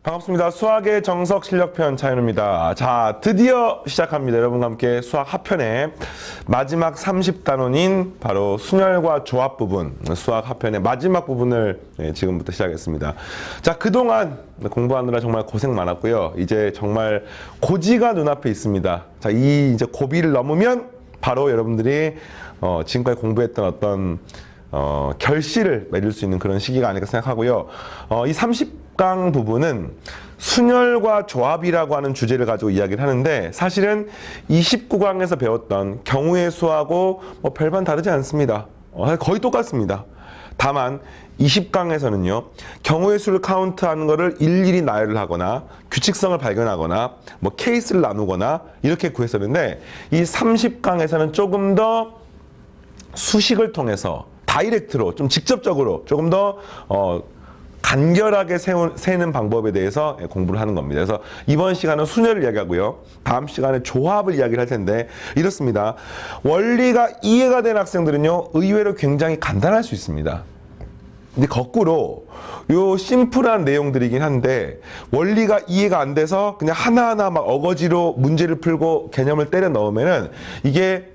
반갑습니다. 수학의 정석 실력편 차윤우입니다. 자, 드디어 시작합니다. 여러분과 함께 수학 합편의 마지막 30단원인 바로 순열과 조합 부분, 수학 합편의 마지막 부분을 지금부터 시작했습니다. 자, 그동안 공부하느라 정말 고생 많았고요. 이제 정말 고지가 눈앞에 있습니다. 자, 이 이제 고비를 넘으면 바로 여러분들이 지금까지 공부했던 어떤 결실을 맺을 수 있는 그런 시기가 아닐까 생각하고요. 이 30강 부분은 순열과 조합이라고 하는 주제를 가지고 이야기를 하는데, 사실은 29강에서 배웠던 경우의 수하고 별반 다르지 않습니다. 거의 똑같습니다. 다만 20강에서는요, 경우의 수를 카운트하는 거를 일일이 나열을 하거나 규칙성을 발견하거나 케이스를 나누거나 이렇게 구했었는데, 이 30강에서는 조금 더 수식을 통해서 다이렉트로, 좀 직접적으로 조금 더 간결하게 세는 방법에 대해서 공부를 하는 겁니다. 그래서 이번 시간은 순열을 이야기하고요. 다음 시간에 조합을 이야기를 할 텐데, 이렇습니다. 원리가 이해가 된 학생들은요, 의외로 굉장히 간단할 수 있습니다. 근데 거꾸로 요 심플한 내용들이긴 한데, 원리가 이해가 안 돼서 그냥 하나하나 막 어거지로 문제를 풀고 개념을 때려 넣으면은 이게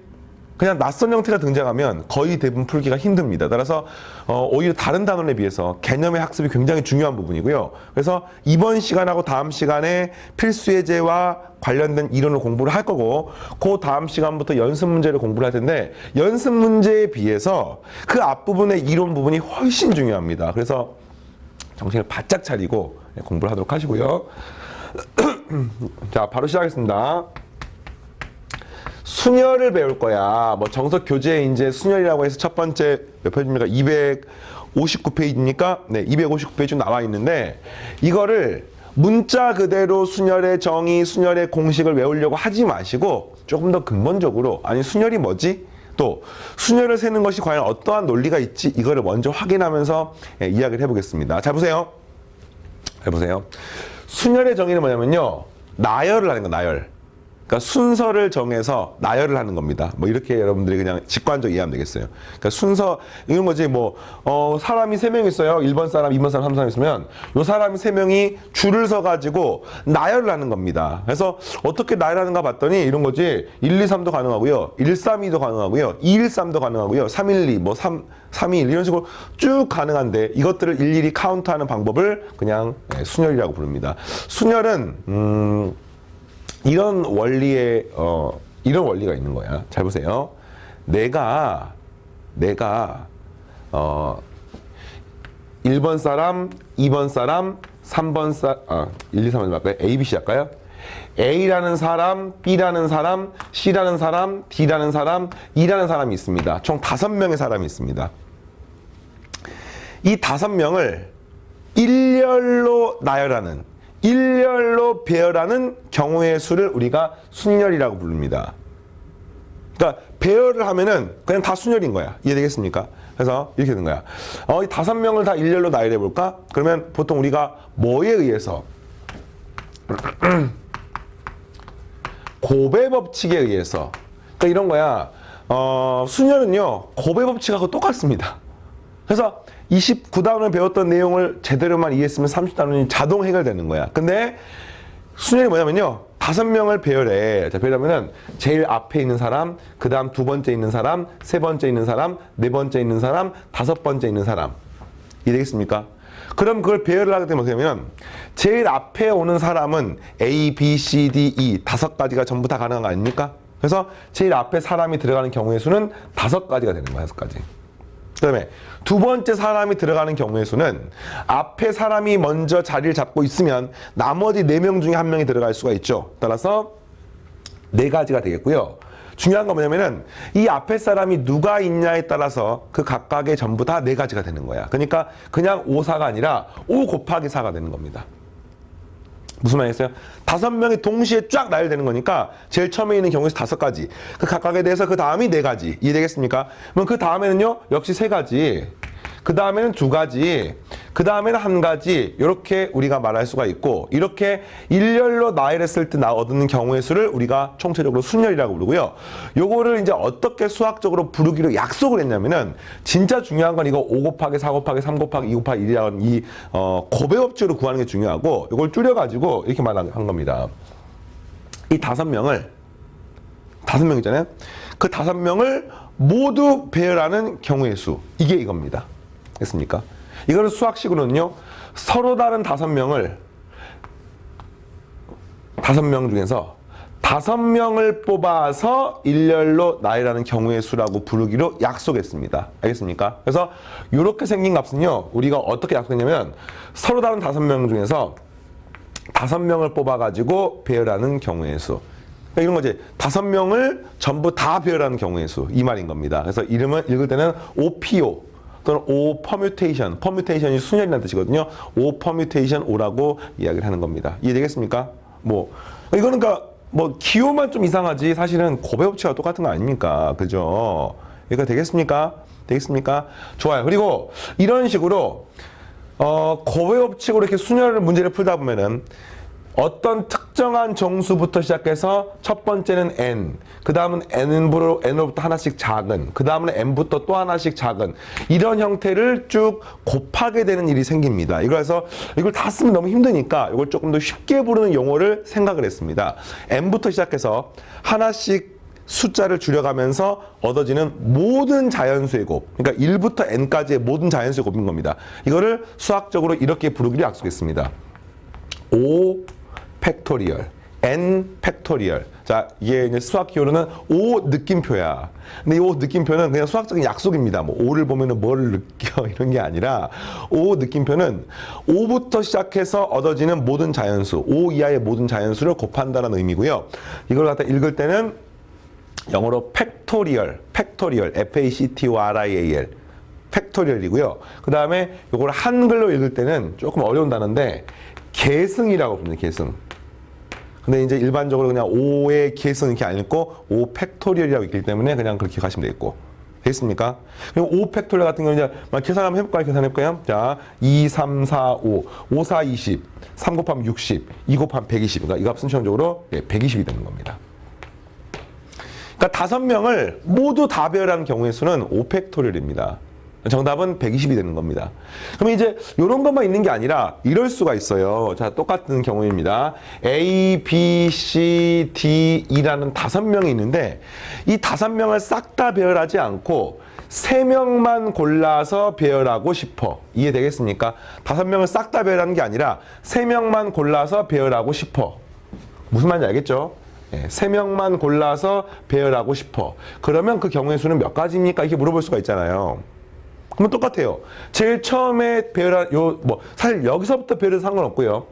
그냥 낯선 형태가 등장하면 거의 대부분 풀기가 힘듭니다. 따라서 오히려 다른 단원에 비해서 개념의 학습이 굉장히 중요한 부분이고요. 그래서 이번 시간하고 다음 시간에 필수 예제와 관련된 이론을 공부를 할 거고, 그 다음 시간부터 연습 문제를 공부를 할 텐데, 연습 문제에 비해서 그 앞부분의 이론 부분이 훨씬 중요합니다. 그래서 정신을 바짝 차리고 공부를 하도록 하시고요. 자, 바로 시작하겠습니다. 순열을 배울 거야. 정석 교재에 이제 순열이라고 해서 첫 번째 몇 페이지입니까? 259페이지입니까? 네, 259페이지 나와 있는데, 이거를 문자 그대로 순열의 정의, 순열의 공식을 외우려고 하지 마시고, 조금 더 근본적으로, 아니 순열이 뭐지? 또 순열을 세는 것이 과연 어떠한 논리가 있지? 이거를 먼저 확인하면서 이야기를 해보겠습니다. 잘 보세요. 잘 보세요. 순열의 정의는 뭐냐면요, 나열을 하는 거, 나열. 그러니까 순서를 정해서 나열을 하는 겁니다. 이렇게 여러분들이 그냥 직관적으로 이해하면 되겠어요. 그러니까 순서, 이런 거지, 사람이 3명 있어요. 1번 사람, 2번 사람, 3번 사람 있으면, 요 사람이 3명이 줄을 서가지고 나열을 하는 겁니다. 그래서 어떻게 나열하는가 봤더니 이런 거지, 1, 2, 3도 가능하고요. 1, 3, 2도 가능하고요. 2, 1, 3도 가능하고요. 3, 1, 2, 3, 2, 1 이런 식으로 쭉 가능한데, 이것들을 일일이 카운트하는 방법을 그냥 순열이라고 부릅니다. 순열은, 이런 원리에 이런 원리가 있는 거야. 잘 보세요. 내가 1번 사람, 2번 사람, 3번 사람, 1, 2, 3번 할까요? A, B, C 할까요? A라는 사람, B라는 사람, C라는 사람, D라는 사람, E라는 사람이 있습니다. 총 5명의 사람이 있습니다. 이 5명을 일렬로 나열하는, 일렬로 배열하는 경우의 수를 우리가 순열이라고 부릅니다. 그러니까 배열을 하면은 그냥 다 순열인 거야. 이해되겠습니까? 그래서 이렇게 된 거야. 이 5명을 다 일렬로 나열해 볼까? 그러면 보통 우리가 뭐에 의해서? 고배 법칙에 의해서. 그러니까 이런 거야. 순열은요, 고배 법칙하고 똑같습니다. 그래서 29단원을 배웠던 내용을 제대로만 이해했으면 30단원이 자동 해결되는 거야. 근데 순열이 뭐냐면요, 5명을 배열해. 자, 배열하면은 제일 앞에 있는 사람, 그 다음 2번째 있는 사람, 3번째 있는 사람, 4번째 있는 사람, 5번째 있는 사람. 이해되겠습니까? 그럼 그걸 배열을 하게 되면 뭐냐면, 제일 앞에 오는 사람은 A, B, C, D, E 5가지가 전부 다 가능한 거 아닙니까? 그래서 제일 앞에 사람이 들어가는 경우의 수는 5가지가 되는 거야, 5가지. 그 다음에 2번째 사람이 들어가는 경우의 수는, 앞에 사람이 먼저 자리를 잡고 있으면 나머지 4명 중에 1명이 들어갈 수가 있죠. 따라서 4가지가 되겠고요. 중요한 건 뭐냐면은, 이 앞에 사람이 누가 있냐에 따라서 그 각각의 전부 다 4가지가 되는 거야. 그러니까 그냥 5, 4가 아니라 5 곱하기 4가 되는 겁니다. 무슨 말이겠어요? 5명이 동시에 쫙 나열되는 거니까 제일 처음에 있는 경우에서 5가지, 그 각각에 대해서 그 다음이 4가지. 이해되겠습니까? 그럼 그 다음에는요, 역시 3가지, 그 다음에는 2가지, 그 다음에는 한 가지 이렇게 우리가 말할 수가 있고 이렇게 일렬로 나열했을 때 얻는 경우의 수를 우리가 총체적으로 순열이라고 부르고요. 요거를 이제 어떻게 수학적으로 부르기로 약속을 했냐면은 진짜 중요한 건 이거 5 곱하기 4 곱하기 3 곱하기 2 곱하기 1이라는 이 곱배법칙으로 구하는 게 중요하고 이걸 줄여가지고 이렇게 말한 겁니다. 이 5명을 5명이잖아요. 그 5명을 모두 배열하는 경우의 수. 이게 이겁니다. 됐습니까? 이거를 수학식으로는요. 서로 다른 5명을 5명 중에서 5명을 뽑아서 일렬로 나열하는 경우의 수라고 부르기로 약속했습니다. 알겠습니까? 그래서 이렇게 생긴 값은요. 우리가 어떻게 약속했냐면 서로 다른 5명 중에서 5명을 뽑아가지고 배열하는 경우의 수. 그러니까 이런 거지. 5명을 전부 다 배열하는 경우의 수. 이 말인 겁니다. 그래서 이름은 읽을 때는 OPO 또는 O 퍼뮤테이션. 퍼뮤테이션이 순열이라는 뜻이거든요. O 퍼뮤테이션 O라고 이야기를 하는 겁니다. 이해되겠습니까? 뭐 이거는 그러니까 뭐 기호만 좀 이상하지 사실은 곱배법칙과 똑같은 거 아닙니까? 그죠? 이거 되겠습니까? 되겠습니까? 좋아요. 그리고 이런 식으로 곱배법칙으로 이렇게 순열 문제를 풀다 보면은 어떤 특정한 정수부터 시작해서 첫 번째는 n, 그 다음은 n으로부터 하나씩 작은, 그 다음은 n부터 또 하나씩 작은 이런 형태를 쭉 곱하게 되는 일이 생깁니다. 이거라서 이걸 다 쓰면 너무 힘드니까 이걸 조금 더 쉽게 부르는 용어를 생각을 했습니다. n부터 시작해서 하나씩 숫자를 줄여가면서 얻어지는 모든 자연수의 곱, 그러니까 1부터 n까지의 모든 자연수의 곱인 겁니다. 이거를 수학적으로 이렇게 부르기로 약속했습니다. 5 팩토리얼, n 팩토리얼. 자, 이게 이제 수학 기호로는 5 느낌표야. 근데 이 5 느낌표는 그냥 수학적인 약속입니다. 뭐 5를 보면은 뭐를 느껴 이런 게 아니라 5 느낌표는 5부터 시작해서 얻어지는 모든 자연수, 5 이하의 모든 자연수를 곱한다는 의미고요. 이걸 갖다 읽을 때는 영어로 팩토리얼, 팩토리얼, F-A-C-T-O-R-I-A-L. 팩토리얼이고요. 그 다음에 이걸 한글로 읽을 때는 조금 어려운 단어인데 계승이라고 부릅니다. 계승. 근데 이제 일반적으로 그냥 5의 계승 이렇게 안 읽고 5 팩토리얼이라고 읽기 때문에 그냥 그렇게 가시면 되겠고. 되겠습니까? 그리고 5 팩토리얼 같은 경우는 이제 계산 한번 해볼까요? 계산해볼까요? 자, 2, 3, 4, 5. 5, 4, 20. 3 곱하면 60. 2 곱하면 120. 그러니까 이 값은 최종적으로 120이 되는 겁니다. 그러니까 5명을 모두 다 배열하는 경우의 수는 5 팩토리얼입니다. 정답은 120이 되는 겁니다. 그럼 이제 이런 것만 있는 게 아니라 이럴 수가 있어요. 자, 똑같은 경우입니다. A, B, C, D, E라는 5명이 있는데 이 5명을 싹 다 배열하지 않고 3명만 골라서 배열하고 싶어. 이해되겠습니까? 5명을 싹 다 배열하는 게 아니라 3명만 골라서 배열하고 싶어. 무슨 말인지 알겠죠? 3명만 골라서 배열하고 싶어. 그러면 그 경우의 수는 몇 가지입니까? 이렇게 물어볼 수가 있잖아요. 그러면 똑같아요. 제일 처음에 배열한 사실 여기서부터 배열은 상관없고요.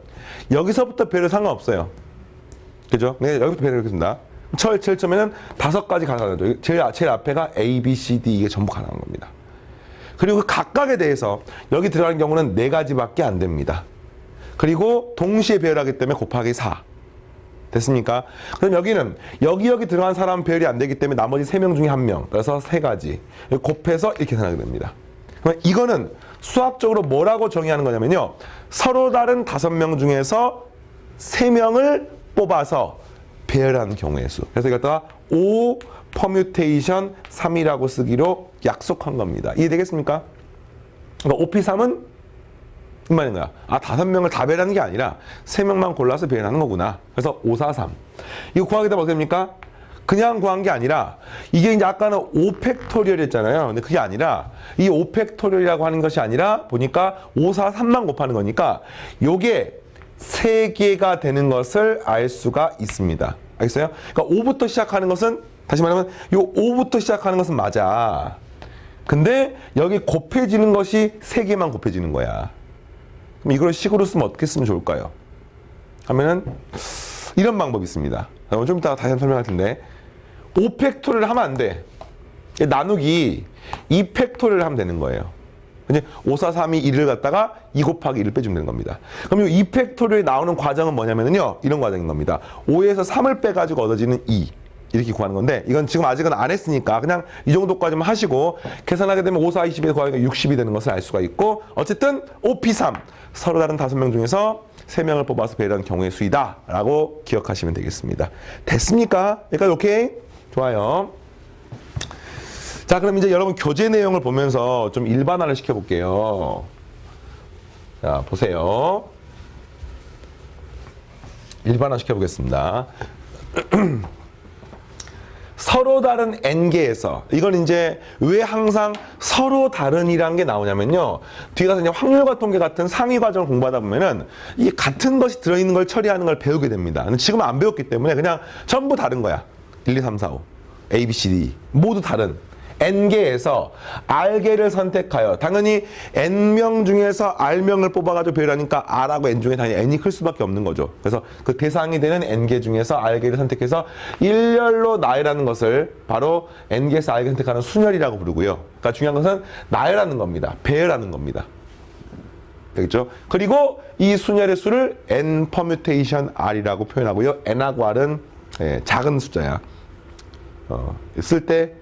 여기서부터 배열은 상관없어요. 그죠? 네, 여기부터 배열하겠습니다. 제일 처음에는 5가지 가능하죠. 제일 앞에가 A, B, C, D 이게 전부 가능한 겁니다. 그리고 각각에 대해서 여기 들어가는 경우는 4가지밖에 안 됩니다. 그리고 동시에 배열하기 때문에 곱하기 4. 됐습니까? 그럼 여기는 여기 들어간 사람 배열이 안 되기 때문에 나머지 3명 중에 1명. 그래서 3가지. 곱해서 이렇게 생각하게 됩니다. 그럼 이거는 수학적으로 뭐라고 정의하는 거냐면요. 서로 다른 5명 중에서 3명을 뽑아서 배열하는 경우의 수. 그래서 이것다가 O 퍼뮤테이션 3이라고 쓰기로 약속한 겁니다. 이해되겠습니까? 그러니까 OP3은 무슨 말인 거야? 5명을 다 배열하는 게 아니라 3명만 골라서 배열하는 거구나. 그래서 5, 4, 3. 이거 구하기 되면 어떻게 됩니까? 그냥 구한 게 아니라 이게 이제 아까는 5 팩토리얼 했잖아요. 근데 그게 아니라 이 5 팩토리얼이라고 하는 것이 아니라 보니까 5, 4, 3만 곱하는 거니까 요게 3개가 되는 것을 알 수가 있습니다. 알겠어요? 그러니까 5부터 시작하는 것은 다시 말하면 요 5부터 시작하는 것은 맞아. 근데 여기 곱해지는 것이 3개만 곱해지는 거야. 그럼 이걸 식으로 쓰면 어떻게 쓰면 좋을까요? 하면은 이런 방법이 있습니다. 좀 이따가 다시 한번 설명할 텐데 5 팩토리얼을 하면 안 돼. 나누기 2 팩토리얼을 하면 되는 거예요. 이제 5, 4, 3이 1을 갖다가 2 곱하기 1을 빼주면 되는 겁니다. 그럼 이 2 팩토리얼이 나오는 과정은 뭐냐면요. 이런 과정인 겁니다. 5에서 3을 빼가지고 얻어지는 2. 이렇게 구하는 건데 이건 지금 아직은 안 했으니까 그냥 이 정도까지만 하시고 계산하게 되면 5, 4, 20에 구하니까 60이 되는 것을 알 수가 있고 어쨌든 OP3 서로 다른 5명 중에서 3명을 뽑아서 배려한 경우의 수이다 라고 기억하시면 되겠습니다. 됐습니까? 여기까지 오케이? 좋아요. 자, 그럼 이제 여러분 교재 내용을 보면서 좀 일반화를 시켜볼게요. 자, 보세요. 일반화 시켜보겠습니다. 서로 다른 n개에서 이건 이제 왜 항상 서로 다른이라는 게 나오냐면요. 뒤에 가서 이제 확률과 통계 같은 상위 과정을 공부하다 보면은 이 같은 것이 들어있는 걸 처리하는 걸 배우게 됩니다. 근데 지금은 안 배웠기 때문에 그냥 전부 다른 거야. 1, 2, 3, 4, 5, A, B, C, D 모두 다른 n개에서 r개를 선택하여 당연히 n명 중에서 r명을 뽑아가지고 배열하니까 r하고 n 중에 당연히 n이 클 수밖에 없는 거죠. 그래서 그 대상이 되는 n개 중에서 r개를 선택해서 일렬로 나열하는 것을 바로 n개에서 r개 선택하는 순열이라고 부르고요. 그러니까 중요한 것은 나열하는 겁니다. 배열하는 겁니다. 되겠죠? 그리고 이 순열의 수를 n 퍼뮤테이션 r이라고 표현하고요. n하고 r은 작은 숫자야. 쓸 때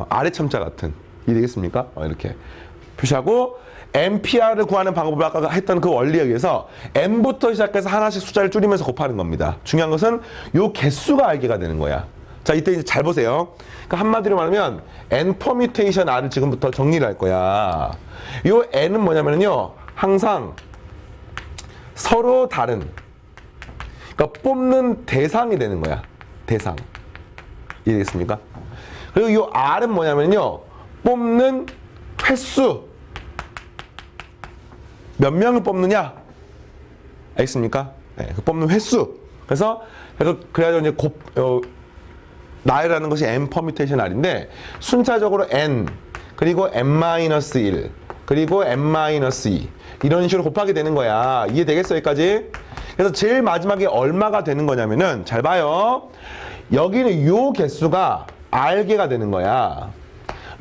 아래 첨자 같은 이 되겠습니까? 이렇게 표시하고 NPR을 구하는 방법을 아까 했던 그 원리에 의해서 N부터 시작해서 하나씩 숫자를 줄이면서 곱하는 겁니다. 중요한 것은 요 개수가 알게가 되는 거야. 자, 이때 이제 잘 보세요. 그러니까 한마디로 말하면 N 퍼뮤테이션 R을 지금부터 정리를 할 거야. 요 N은 뭐냐면요. 항상 서로 다른 그러니까 뽑는 대상이 되는 거야. 대상. 이해되겠습니까? 그리고 이 R은 뭐냐면요. 뽑는 횟수. 몇 명을 뽑느냐? 알겠습니까? 네, 그 뽑는 횟수. 그래가지고 이제 나열하는 것이 N 퍼뮤테이션 R인데 순차적으로 N, 그리고 N-1, 그리고 N-2 이런 식으로 곱하게 되는 거야. 이해되겠어, 여기까지? 그래서 제일 마지막에 얼마가 되는 거냐면은 잘 봐요. 여기는 요 개수가 R개가 되는 거야.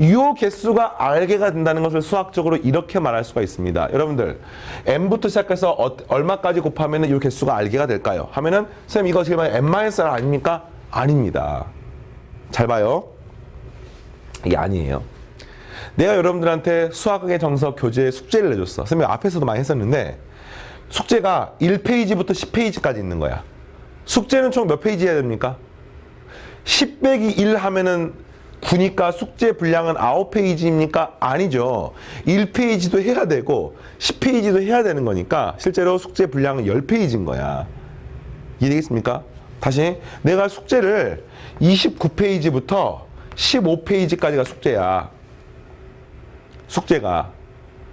요 개수가 R개가 된다는 것을 수학적으로 이렇게 말할 수가 있습니다. 여러분들 N부터 시작해서 얼마까지 곱하면 요 개수가 R개가 될까요? 하면은 선생님 이거 지금 N-R 아닙니까? 아닙니다. 잘 봐요. 이게 아니에요. 내가 여러분들한테 수학의 정석 교재 숙제를 내줬어. 선생님 앞에서도 많이 했었는데 숙제가 1페이지부터 10페이지까지 있는 거야. 숙제는 총 몇 페이지 해야 됩니까? 10 빼기 1 하면은 9니까 숙제 분량은 9페이지입니까? 아니죠. 1페이지도 해야 되고 10페이지도 해야 되는 거니까 실제로 숙제 분량은 10페이지인 거야. 이해되겠습니까? 다시 내가 숙제를 29페이지부터 15페이지까지가 숙제야. 숙제가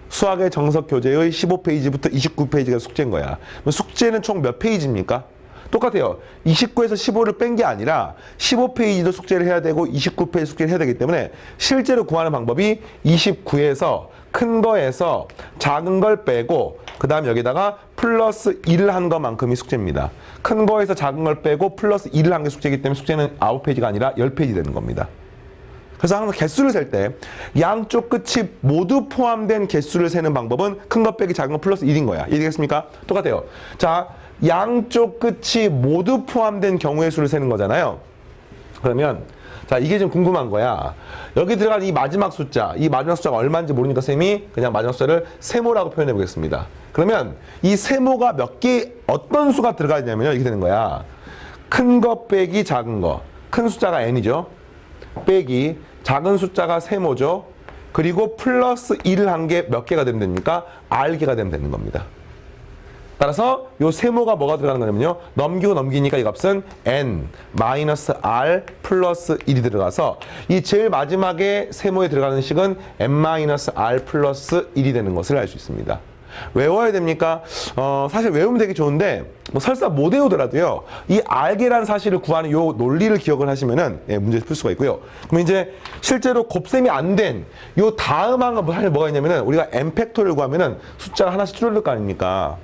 수학의 정석 교재의 15페이지부터 29페이지가 숙제인 거야. 그럼 숙제는 총 몇 페이지입니까? 똑같아요. 29에서 15를 뺀 게 아니라 15페이지도 숙제를 해야 되고 29페이지 숙제를 해야 되기 때문에 실제로 구하는 방법이 29에서 큰 거에서 작은 걸 빼고 그 다음 여기다가 플러스 1을 한 것만큼이 숙제입니다. 큰 거에서 작은 걸 빼고 플러스 1을 한 게 숙제이기 때문에 숙제는 9페이지가 아니라 10페이지 되는 겁니다. 그래서 항상 개수를 셀 때 양쪽 끝이 모두 포함된 개수를 세는 방법은 큰 거 빼기 작은 거 플러스 1인 거야. 이해되겠습니까? 똑같아요. 자, 양쪽 끝이 모두 포함된 경우의 수를 세는 거잖아요. 그러면 자, 이게 좀 궁금한 거야. 여기 들어간 이 마지막 숫자가 얼마인지 모르니까 쌤이 그냥 마지막 숫자를 세모라고 표현해 보겠습니다. 그러면 이 세모가 몇 개, 어떤 수가 들어가야 되냐면요. 이렇게 되는 거야. 큰 거 빼기 작은 거. 큰 숫자가 n이죠. 빼기 작은 숫자가 세모죠. 그리고 플러스 1을 한 게 몇 개가 되면 됩니까? R개가 되면 되는 겁니다. 따라서 요 세모가 뭐가 들어가는 거냐면요. 넘기고 넘기니까 이 값은 n-r 플러스 1이 들어가서 이 제일 마지막에 세모에 들어가는 식은 n-r 플러스 1이 되는 것을 알 수 있습니다. 외워야 됩니까? 사실 외우면 되게 좋은데 뭐 설사 못 외우더라도요. 이 R개라는 사실을 구하는 요 논리를 기억을 하시면은 문제를 풀 수가 있고요. 그럼 이제 실제로 곱셈이 안 된 요 다음 항은 사실 뭐가 있냐면은 우리가 n 팩토를 구하면은 숫자가 하나씩 줄어들 거 아닙니까?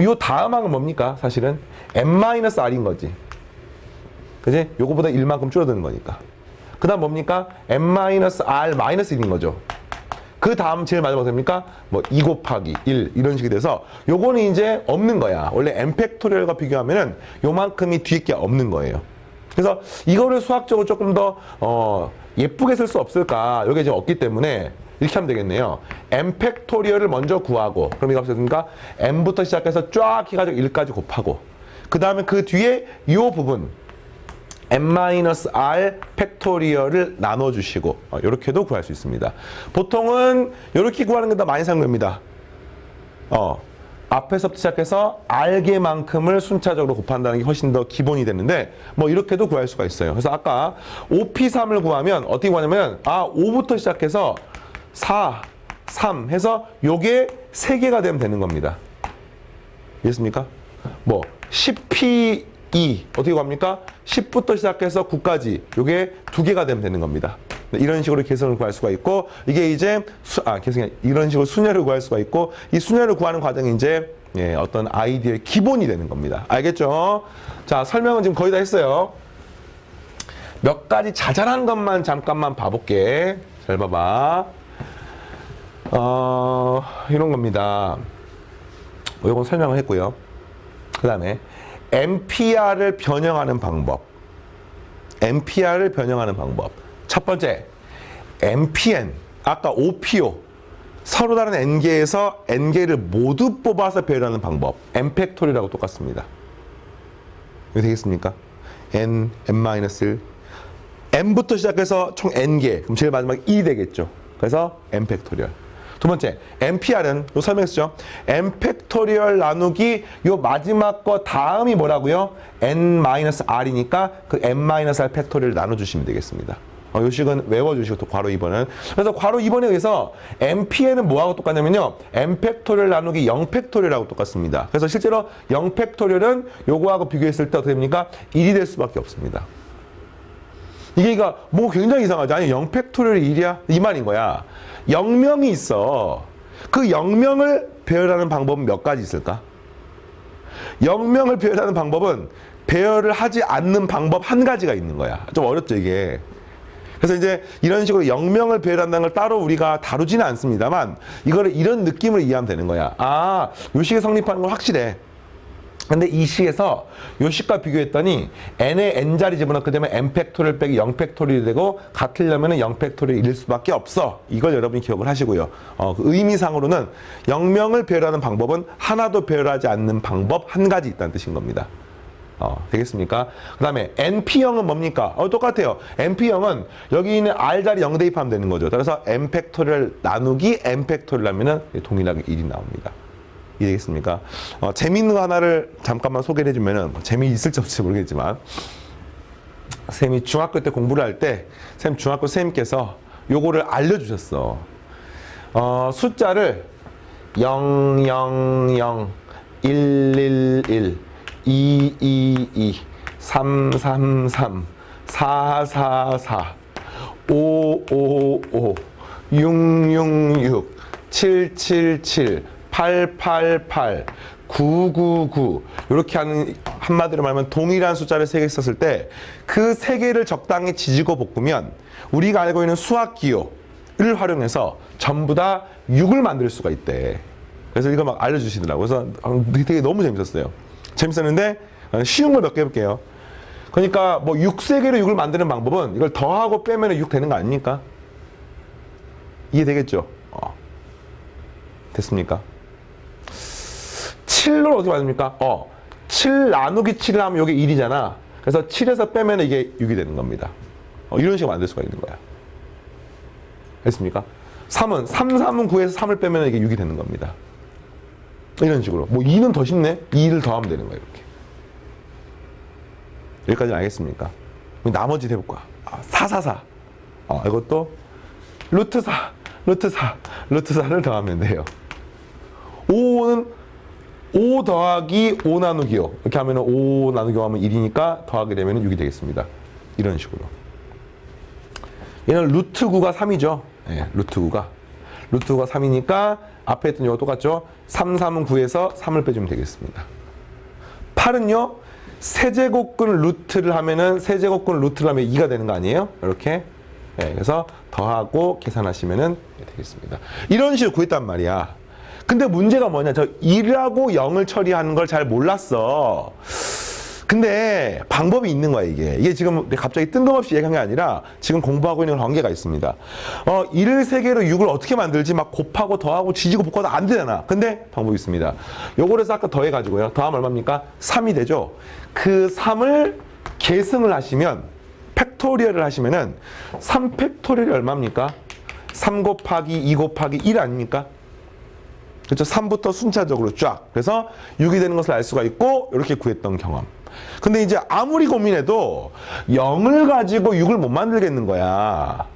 요 다음 항은 뭡니까? 사실은 n-r인 거지. 그지? 요거보다 1만큼 줄어드는 거니까. 그 다음 뭡니까? n-r-1인 거죠. 그 다음 제일 마지막 됩니까? 뭐 2 곱하기 1 이런 식이 돼서 요거는 이제 없는 거야. 원래 n 팩토리얼과 비교하면은 요만큼이 뒤에 게 없는 거예요. 그래서 이거를 수학적으로 조금 더 예쁘게 쓸 수 없을까? 이게 지금 없기 때문에 이렇게 하면 되겠네요. m 팩토리얼을 먼저 구하고, 그럼 이거 없으니까 m부터 시작해서 쫙 해가지고 1까지 곱하고, 그 다음에 그 뒤에 이 부분 m-r 팩토리얼을 나눠주시고, 이렇게도 구할 수 있습니다. 보통은 이렇게 구하는 게 더 많이 사는 겁니다. 앞에서부터 시작해서 r개만큼을 순차적으로 곱한다는 게 훨씬 더 기본이 되는데, 뭐 이렇게도 구할 수가 있어요. 그래서 아까 5p3을 구하면 어떻게 구하냐면 5부터 시작해서 4, 3 해서 요게 3개가 되면 되는 겁니다. 이해했습니까? 뭐 10p2 어떻게 구합니까? 10부터 시작해서 9까지 요게 2개가 되면 되는 겁니다. 이런 식으로 계산을 구할 수가 있고, 이게 이제 계산이 이런 식으로 수녀를 구할 수가 있고, 이 수녀를 구하는 과정이 이제 어떤 아이디어의 기본이 되는 겁니다. 알겠죠? 자, 설명은 지금 거의 다 했어요. 몇 가지 자잘한 것만 잠깐만 봐볼게. 잘 봐봐. 이런 겁니다. 이건 설명을 했고요. 그 다음에 MPR을 변형하는 방법. MPR을 변형하는 방법. 첫 번째, MPN, 아까 OPO, 서로 다른 N개에서 N개를 모두 뽑아서 배열하는 방법. N팩토리라고 똑같습니다. 이거 되겠습니까? N, N-1, N부터 시작해서 총 N개, 그럼 제일 마지막 2 되겠죠. 그래서 N팩토리얼. 두 번째, MPR은 요 설명했죠. N팩토리얼 나누기 요 마지막 거 다음이 뭐라고요? N-R이니까 그 N-R 팩토리얼을 나눠주시면 되겠습니다. 요 식은 외워주시고, 또 괄호 2번은. 그래서 괄호 2번에 의해서 MPN은 뭐하고 똑같냐면요, N팩토리얼 나누기 0팩토리얼하고 똑같습니다. 그래서 실제로 0팩토리얼은 요거하고 비교했을 때 어떻게 됩니까? 1이 될 수밖에 없습니다. 이게 뭐 굉장히 이상하죠. 아니 0팩토리얼이 1이야? 이 말인 거야. 0명이 있어. 그 0명을 배열하는 방법은 몇 가지 있을까? 0명을 배열하는 방법은 배열을 하지 않는 방법 한 가지가 있는 거야. 좀 어렵죠 이게. 그래서 이제 이런 식으로 0명을 배열한다는 걸 따로 우리가 다루지는 않습니다만, 이거를 이런 느낌으로 이해하면 되는 거야. 요 식이 성립하는 건 확실해. 근데 이 식에서 요 식과 비교했더니 n에 n자리 집어넣게 되면 n팩토리얼 빼기 0팩토리얼이 되고, 같으려면 0팩토리얼일 수밖에 없어. 이걸 여러분이 기억을 하시고요. 그 의미상으로는 0명을 배열하는 방법은 하나도 배열하지 않는 방법 한 가지 있다는 뜻인 겁니다. 되겠습니까? 그 다음에 NP형은 뭡니까? 똑같아요. NP형은 여기 있는 R자리 0 대입하면 되는 거죠. 그래서 N팩토리얼 나누기 N팩토리얼 하면은 동일하게 1이 나옵니다. 이해되겠습니까? 재미있는 거 하나를 잠깐만 소개를 해주면은, 재미있을지 없을지 모르겠지만, 쌤이 중학교 때 공부를 할 때, 쌤 중학교 선생님께서 요거를 알려주셨어. 숫자를 0, 0, 0, 1, 1, 1, 2, 2, 2, 3, 3, 3, 4, 4, 4, 5, 5, 5, 6, 6, 6, 7, 7, 7, 8, 8, 8, 9, 9, 9 이렇게 하는, 한마디로 말하면 동일한 숫자를 3개 썼을 때 그 3개를 적당히 지지고 볶으면 우리가 알고 있는 수학 기호를 활용해서 전부 다 6을 만들 수가 있대. 그래서 이거 막 알려주시더라고요. 그래서 되게 너무 재밌었어요. 재밌었는데 쉬운 걸 몇 개 해볼게요. 그러니까 뭐 6세개로 6을 만드는 방법은 이걸 더하고 빼면 6 되는 거 아닙니까? 이해되겠죠? 됐습니까? 7로 어떻게 만듭니까? 7 나누기 7을 하면 이게 1이잖아. 그래서 7에서 빼면 이게 6이 되는 겁니다. 이런 식으로 만들 수가 있는 거야. 됐습니까? 3은 3은 9에서 3을 빼면 이게 6이 되는 겁니다. 이런 식으로. 뭐 2는 더 쉽네? 2를 더하면 되는 거야, 이렇게. 여기까지는 알겠습니까? 나머지 해볼 거야. 4, 4, 4. 이것도 루트 4, 루트 4, 루트 4를 더하면 돼요. 5는 5 더하기 5 나누기 5. 이렇게 하면 5 나누기 5 하면 1이니까 더하게 되면 6이 되겠습니다. 이런 식으로. 얘는 루트 9가 3이죠. 네, 루트 9가. 루트 9가 3이니까 앞에 했던 이거 똑같죠? 3, 3은 9에서 3을 빼주면 되겠습니다. 8은요, 세제곱근 루트를 하면은, 세제곱근 루트를 하면 2가 되는 거 아니에요? 이렇게. 네, 그래서 더하고 계산하시면은 되겠습니다. 이런 식으로 구했단 말이야. 근데 문제가 뭐냐? 저 1하고 0을 처리하는 걸 잘 몰랐어. 근데 방법이 있는 거야, 이게 지금 갑자기 뜬금없이 얘기한 게 아니라 지금 공부하고 있는 관계가 있습니다. 1을 3개로 6을 어떻게 만들지? 막 곱하고 더하고 지지고 볶아도 안 되잖아. 근데 방법이 있습니다. 요거를 아까 더해가지고요. 더하면 얼마입니까? 3이 되죠? 그 3을 계승을 하시면, 팩토리얼을 하시면은 3팩토리얼이 얼마입니까? 3 곱하기 2 곱하기 1 아닙니까? 그렇죠? 3부터 순차적으로 쫙. 그래서 6이 되는 것을 알 수가 있고, 이렇게 구했던 경험. 근데 이제 아무리 고민해도 0을 가지고 6을 못 만들겠는 거야.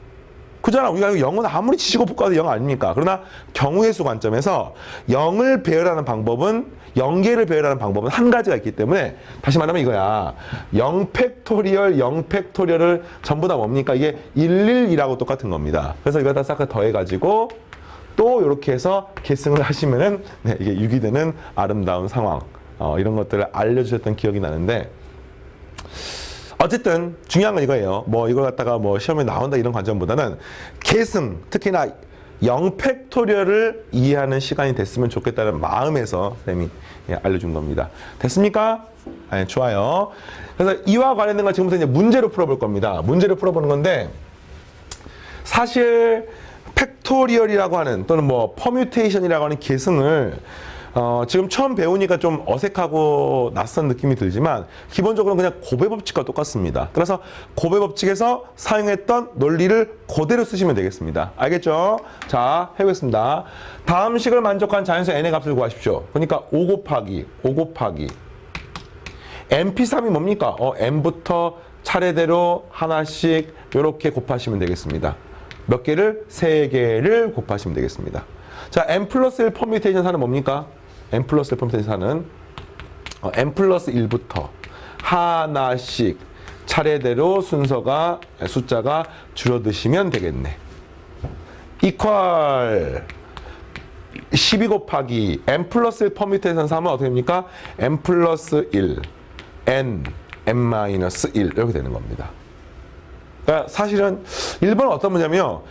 그잖아. 우리가 0은 아무리 치시고 볶아도 0 아닙니까? 그러나 경우의 수 관점에서 0을 배열하는 방법은, 0개를 배열하는 방법은 한 가지가 있기 때문에, 다시 말하면 이거야. 0팩토리얼, 0팩토리얼을 전부 다 뭡니까? 이게 112라고 똑같은 겁니다. 그래서 이거 다 싹 더해가지고 또 이렇게 해서 계승을 하시면은, 네, 이게 6이 되는 아름다운 상황. 이런 것들을 알려주셨던 기억이 나는데, 어쨌든 중요한 건 이거예요. 뭐 이걸 갖다가 뭐 시험에 나온다 이런 관점보다는 계승, 특히나 0팩토리얼을 이해하는 시간이 됐으면 좋겠다는 마음에서 쌤이 알려준 겁니다. 됐습니까? 네, 좋아요. 그래서 이와 관련된 건 지금부터 이제 문제로 풀어볼 겁니다. 문제로 풀어보는 건데, 사실 팩토리얼이라고 하는, 또는 뭐 퍼뮤테이션이라고 하는 계승을 지금 처음 배우니까 좀 어색하고 낯선 느낌이 들지만, 기본적으로 그냥 곱의 법칙과 똑같습니다. 따라서 곱의 법칙에서 사용했던 논리를 그대로 쓰시면 되겠습니다. 알겠죠? 자, 해보겠습니다. 다음 식을 만족한 자연수 n의 값을 구하십시오. 그러니까 5 곱하기 mp3이 뭡니까? m부터 차례대로 하나씩 이렇게 곱하시면 되겠습니다. 몇 개를? 3개를 곱하시면 되겠습니다. 자, m 플러스 1 퍼뮤테이션 사는 뭡니까? m 플러스 1 퍼뮤테이션 사는 m 플러스 1부터 하나씩 차례대로 숫자가 줄어드시면 되겠네. 이퀄 12 곱하기 m 플러스 1 퍼뮤테이션 사면 어떻게 됩니까? m 플러스 1 n m 마이너스 1 이렇게 되는 겁니다. 그러니까 사실은 1번은 어떤 문제냐면요,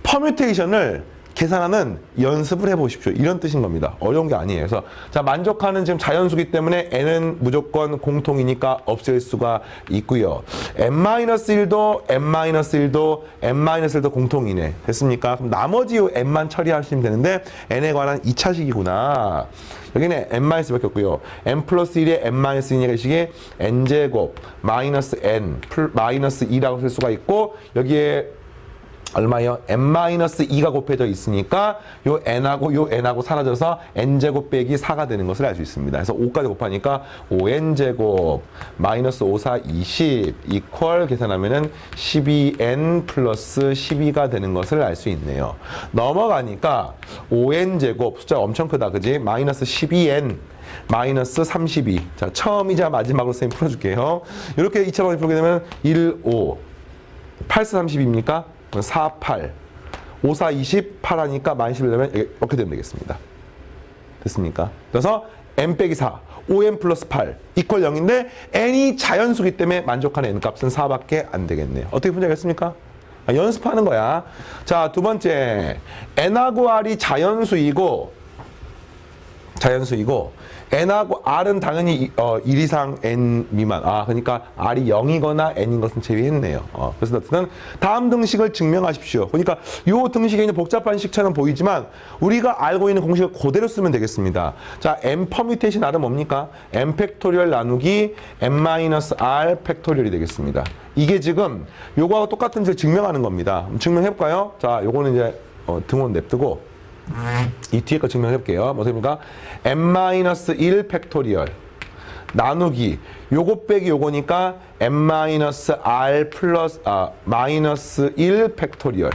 퍼뮤테이션을 계산하는 연습을 해보십시오. 이런 뜻인 겁니다. 어려운 게 아니에요. 그래서 자, 만족하는 지금 자연수기 때문에 n은 무조건 공통이니까 없앨 수가 있고요. n-1도 n-1도 공통이네. 됐습니까? 그럼 나머지 n만 처리하시면 되는데, n에 관한 2차식이구나. 여기는 n-밖에 없고요. n 플러스 1에 n-2가 이 식에 n제곱 마이너스 n 마이너스 2라고 쓸 수가 있고, 여기에 얼마요? n-2가 곱해져 있으니까 요 n하고 사라져서 n제곱 빼기 4가 되는 것을 알 수 있습니다. 그래서 5까지 곱하니까 5n제곱 마이너스 5, 4, 20 이퀄 계산하면은 12n 플러스 12가 되는 것을 알 수 있네요. 넘어가니까 5n제곱, 숫자가 엄청 크다, 그지? 마이너스 12n 마이너스 32. 자, 처음이자 마지막으로 선생님 풀어줄게요. 이렇게 2차 방식 풀게 되면 1, 5 8, 32입니까? 4, 8 5, 4, 20 8 하니까 마이너스 11 되면 이렇게 되면 되겠습니다. 됐습니까? 그래서 n 빼기 4 5n 플러스 8 이퀄 0인데 n이 자연수기 때문에 만족하는 n값은 4밖에 안 되겠네요. 어떻게 풀자겠습니까? 연습하는 거야. 자, 두 번째, n하고 r이 자연수이고 n하고 r은 당연히 1 이상 n 미만. 그러니까 r이 0이거나 n인 것은 제외했네요. 그래서 어쨌든 다음 등식을 증명하십시오. 그러니까 이 등식이 이제 복잡한 식처럼 보이지만 우리가 알고 있는 공식을 그대로 쓰면 되겠습니다. 자, m 퍼뮤테이션 r은 뭡니까? m 팩토리얼 나누기 m-r 팩토리얼이 되겠습니다. 이게 지금 요거하고 똑같은 식을 증명하는 겁니다. 증명해볼까요? 자, 요거는 이제 등원 냅두고 이 뒤에 거 증명해볼게요. 뭐 됩니까? m-1 팩토리얼 나누기 요거 빼기 요거니까 m-r 플러스 마이너스 1 팩토리얼.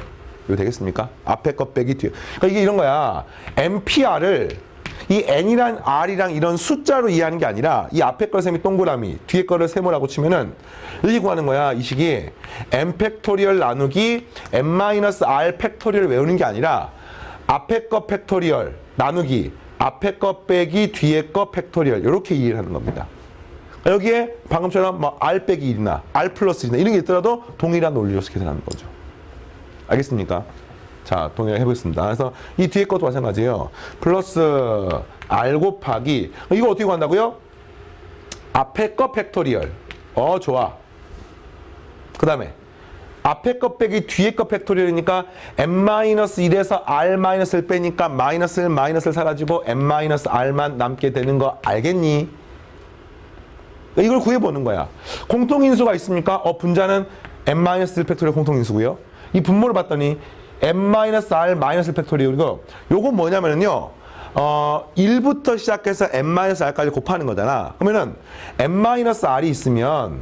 이거 되겠습니까? 앞에 거 빼기 뒤에. 그러니까 이게 이런 거야. mpr을 이 n이랑 r이랑 이런 숫자로 이해하는 게 아니라 이 앞에 걸 셈이 동그라미, 뒤에 거를 세모라고 치면은 이렇게 구하는 거야. 이 식이 m 팩토리얼 나누기 m-r 팩토리얼을 외우는 게 아니라 앞에 거 팩토리얼 나누기 앞에 거 빼기 뒤에 거 팩토리얼, 이렇게 이해를 하는 겁니다. 여기에 방금처럼 뭐 r 빼기 1이나 r 플러스 1이나 이런 게 있더라도 동일한 논리로서 계산하는 거죠. 알겠습니까? 자, 동일하게 해보겠습니다. 그래서 이 뒤에 것도 마찬가지예요. 플러스 r 곱하기, 이거 어떻게 구한다고요? 앞에 거 팩토리얼. 좋아. 그 다음에 앞에 거 빼기 뒤에 거 팩토리얼이니까 n-1에서 r-를 빼니까 마이너스를 사라지고 n-r만 남게 되는 거 알겠니? 이걸 구해보는 거야. 공통인수가 있습니까? 분자는 n-1 팩토리얼 공통인수고요. 이 분모를 봤더니 n-r 팩토리얼이고 요거 뭐냐면요. 1부터 시작해서 n-r까지 곱하는 거잖아. 그러면은 n-r이 있으면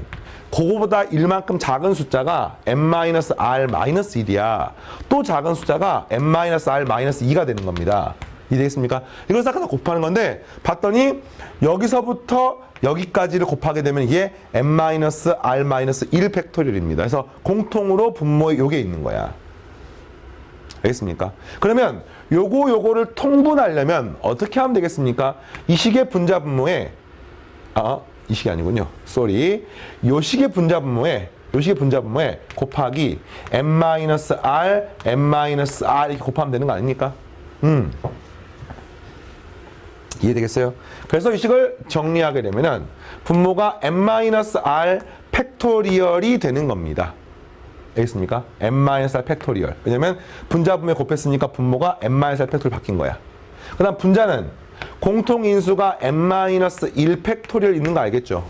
그거보다 1만큼 작은 숫자가 n-r-1이야. 또 작은 숫자가 n-r-2가 되는 겁니다. 이해되겠습니까? 이걸 싹 다 곱하는 건데 봤더니 여기서부터 여기까지를 곱하게 되면 이게 n-r-1 팩토리얼입니다. 그래서 공통으로 분모에 요게 있는 거야. 알겠습니까? 그러면 요거를 통분하려면 어떻게 하면 되겠습니까? 이 식의 분자 분모에 이 식이 아니군요. 쏘리. 요 식의 분자 분모에 곱하기 n-r, n-r 이렇게 곱하면 되는 거 아닙니까? 이해되겠어요? 그래서 이 식을 정리하게 되면은 분모가 n-r 팩토리얼이 되는 겁니다. 알겠습니까? n-r 팩토리얼. 왜냐면 분자 분모에 곱했으니까 분모가 n-r 팩토리얼 바뀐 거야. 그 다음 분자는 공통인수가 n-1 팩토리얼 있는 거 알겠죠?